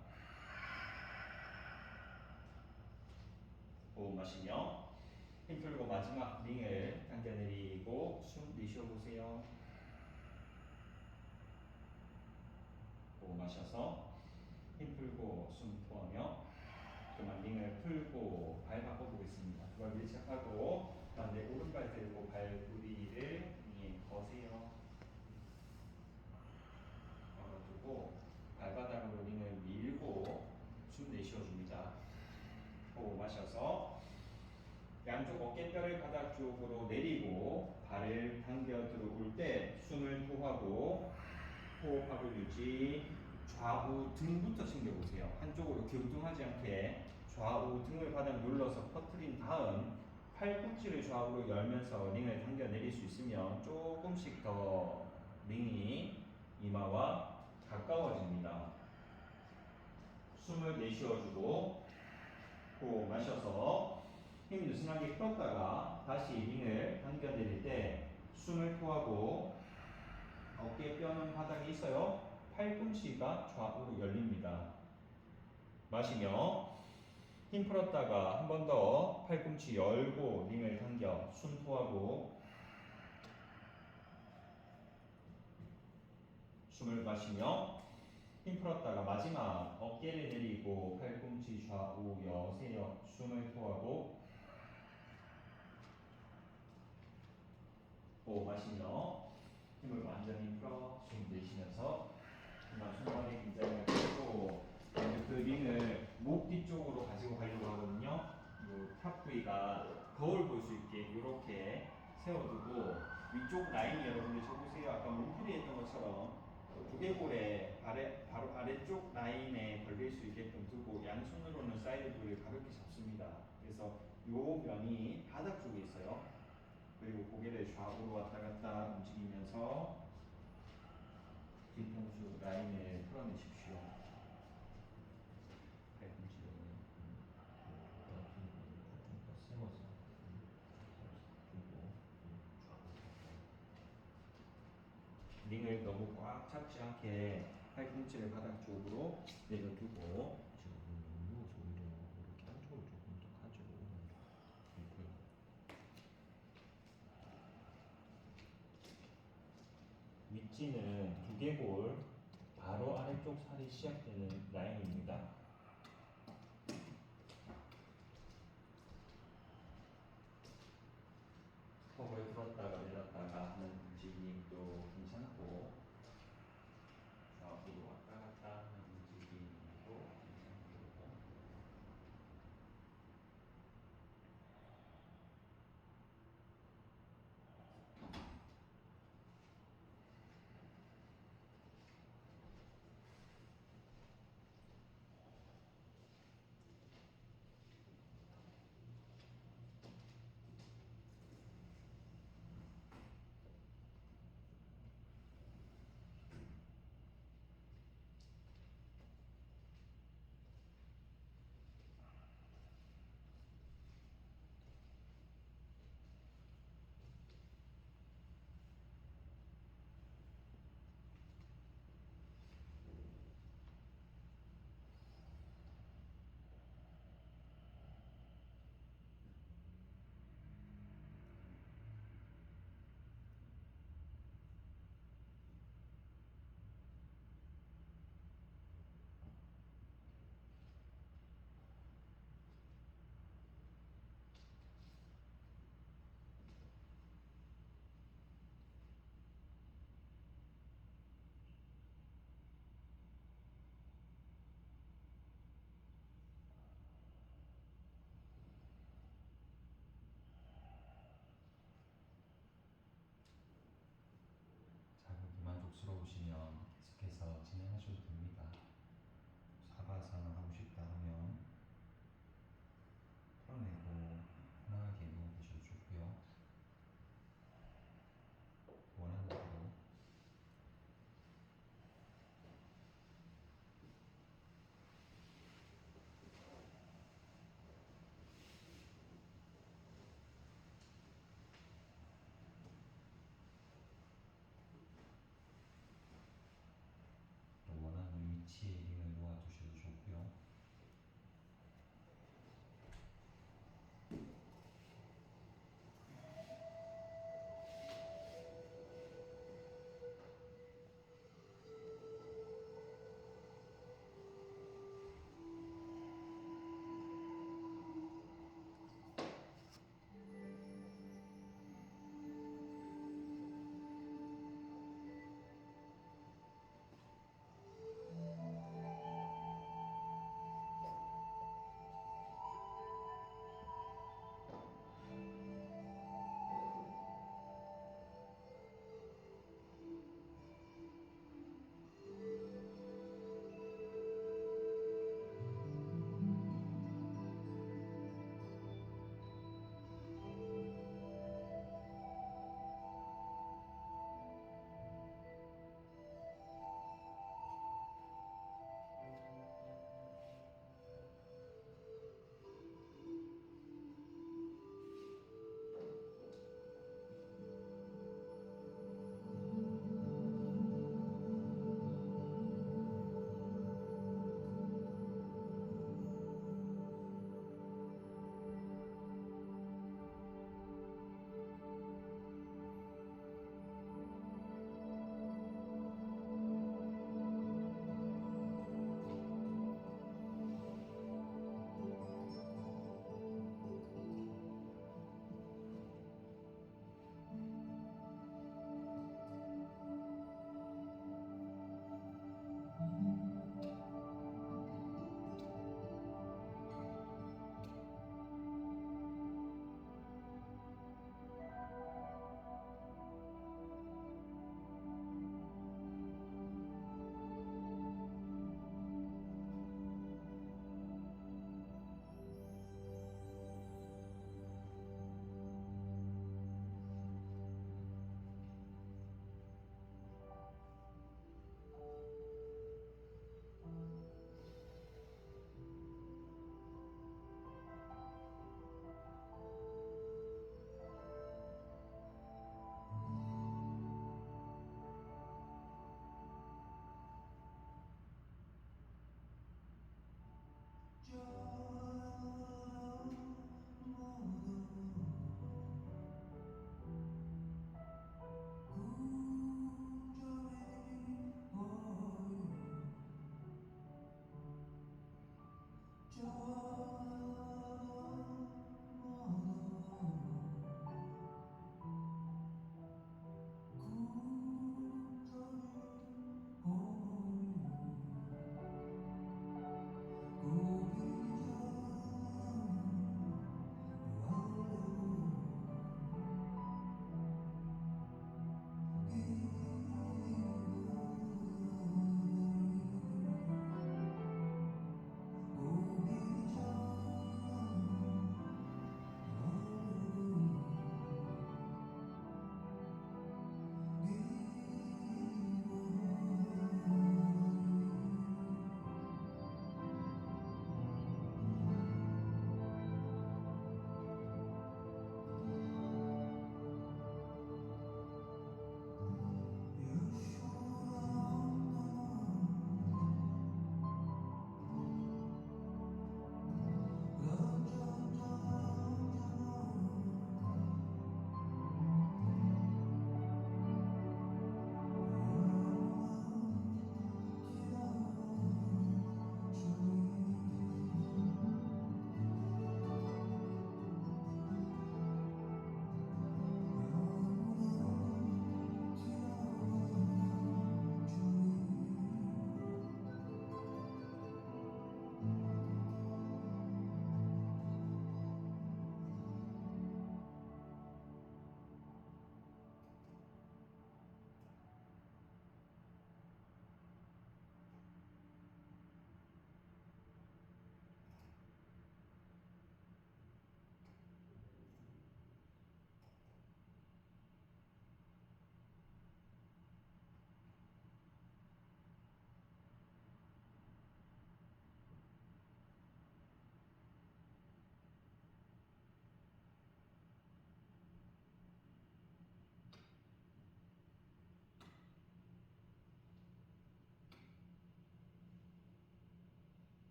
호흡 마시며 힘 풀고 마지막 링을 당겨 내리고 숨 내쉬어보세요. 호흡 마셔서 힘 풀고 숨 토하며 그만 링을 풀고 발 바꿔보겠습니다. 두 발 밀착하고 반대 오른발 들고 발 뿌리를 링에 거세요. 걸어주고 발바닥으로 링을 밀고 숨 내쉬어줍니다. 호흡 마셔서 양쪽 어깨뼈를 바닥 쪽으로 내리고 발을 당겨 들어올 때 숨을 토하고 호흡하고 유지. 좌우 등부터 챙겨보세요. 한쪽으로 갸우뚱하지 않게 좌우 등을 바닥 눌러서 퍼뜨린 다음 팔꿈치를 좌우로 열면서 링을 당겨 내릴 수 있으면 조금씩 더 링이 이마와 가까워집니다. 숨을 내쉬어주고 호흡 마셔서 힘 느슨하게 풀었다가 다시 링을 당겨 내릴 때 숨을 토하고 어깨뼈는 바닥에 있어요. 팔꿈치가 좌우로 열립니다. 마시며 힘 풀었다가 한 번 더 팔꿈치 열고 링을 당겨 숨 토하고 숨을 마시며 힘 풀었다가 마지막 어깨를 내리고 팔꿈치 좌우 여세요. 숨을 토하고 호흡 마시며 힘을 완전히 풀어 숨 내쉬면서 그만 손발의 긴장을 풀고 그 링을 목 뒤쪽으로 가지고 가려고 하거든요. 요 탑 부위가 거울 볼 수 있게 이렇게 세워두고 위쪽 라인이 여러분들 쳐보세요. 아까 문풀이 했던 것처럼 두개골에 바로 아래쪽 라인에 걸릴 수 있게끔 두고 양손으로는 사이드 부위를 가볍게 잡습니다. 그래서 요 면이 바닥 쪽에 있어요. 그리고 고개를 좌우로 왔다 갔다 움직이면서 뒤통수 라인을 풀어내십시오. 팔꿈치를 세워서 링을 너무 꽉 잡지 않게 팔꿈치를 바닥 쪽으로 내려두고 지금 누워서 오히려 이렇게 한쪽으로 조금 더 가지고 각지는 두개골 바로 아래쪽 살이 시작되는 라인입니다. 턱을 들었다가 내렸다가 하는 움직임도 괜찮고 좌우로 왔다 갔다 하는 움직임도 괜찮고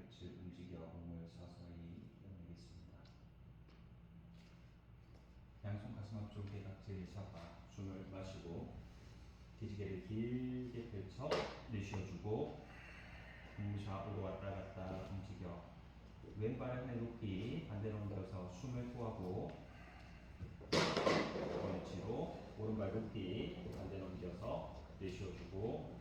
팔꿈치 움직여 몸을 서서히 내리겠습니다. 양손 가슴 앞쪽에 각질 잡아 숨을 마시고 뒤지개를 길게 펼쳐 내쉬어주고 좌우로 왔다 갔다 움직여 왼발 하늘 높이 반대로 옮겨서 숨을 토하고 원위치로 오른발 높이 반대로 옮겨서 내쉬어주고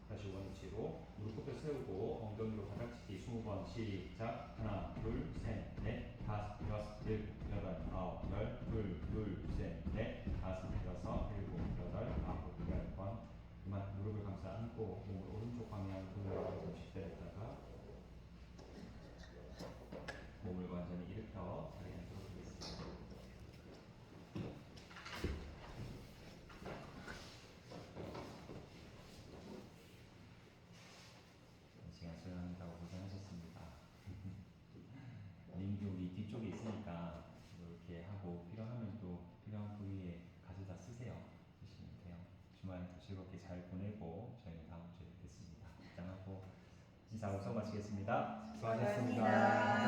다시 원위치로 무릎 굽혀 세우고 엉덩이로 바닥치기 20번 시작. 하나 둘셋넷 다섯 여섯 일곱 여덟 아홉 열 둘셋넷 다섯 여섯 일곱 여덟 아홉 10번. 그만 무릎을 감싸 안고 몸을 오른쪽 방향 돌려 잠시 기다렸다가 몸을 완전히 일으켜 자리에 앉도록 하겠습니다. 시간 수행한다고 고생하셨습니다. 링기 우리 뒤쪽에 있으니까 이렇게 하고 필요하면 또 필요한 부위에 가져다 쓰세요. 쓰시면 돼요. 주말 즐겁게 잘 보내고 저희는 다음 주에 뵙겠습니다. 입장하고 인사 우선 마치겠습니다. 수고하셨습니다. 수고하셨습니다.